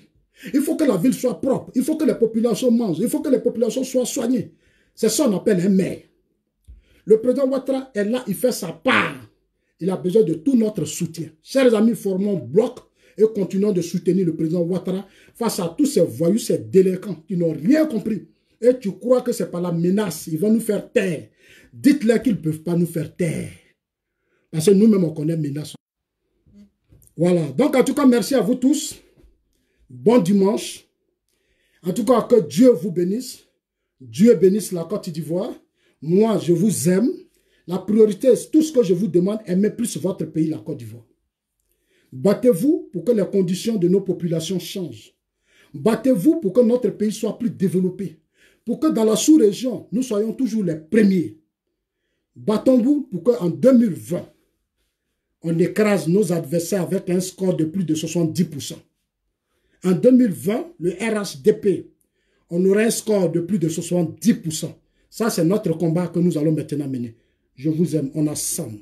Il faut que la ville soit propre. Il faut que les populations mangent. Il faut que les populations soient soignées. C'est ça qu'on appelle un maire. Le président Ouattara est là, il fait sa part. Il a besoin de tout notre soutien. Chers amis, formons bloc et continuons de soutenir le président Ouattara face à tous ces voyous, ces délinquants qui n'ont rien compris. Et tu crois que c'est par la menace, ils vont nous faire taire. Dites-leur qu'ils ne peuvent pas nous faire taire. Parce que nous-mêmes, on connaît menace. Voilà. Donc, en tout cas, merci à vous tous. Bon dimanche. En tout cas, que Dieu vous bénisse. Dieu bénisse la Côte d'Ivoire. Moi, je vous aime. La priorité, tout ce que je vous demande, aimez plus votre pays, la Côte d'Ivoire. Battez-vous pour que les conditions de nos populations changent. Battez-vous pour que notre pays soit plus développé. Pour que dans la sous-région, nous soyons toujours les premiers. Battons-vous pour qu'en 2020, on écrase nos adversaires avec un score de plus de 70%. En 2020, le RHDP, on aura un score de plus de 70%. Ça, c'est notre combat que nous allons maintenant mener. Je vous aime, on a ensemble.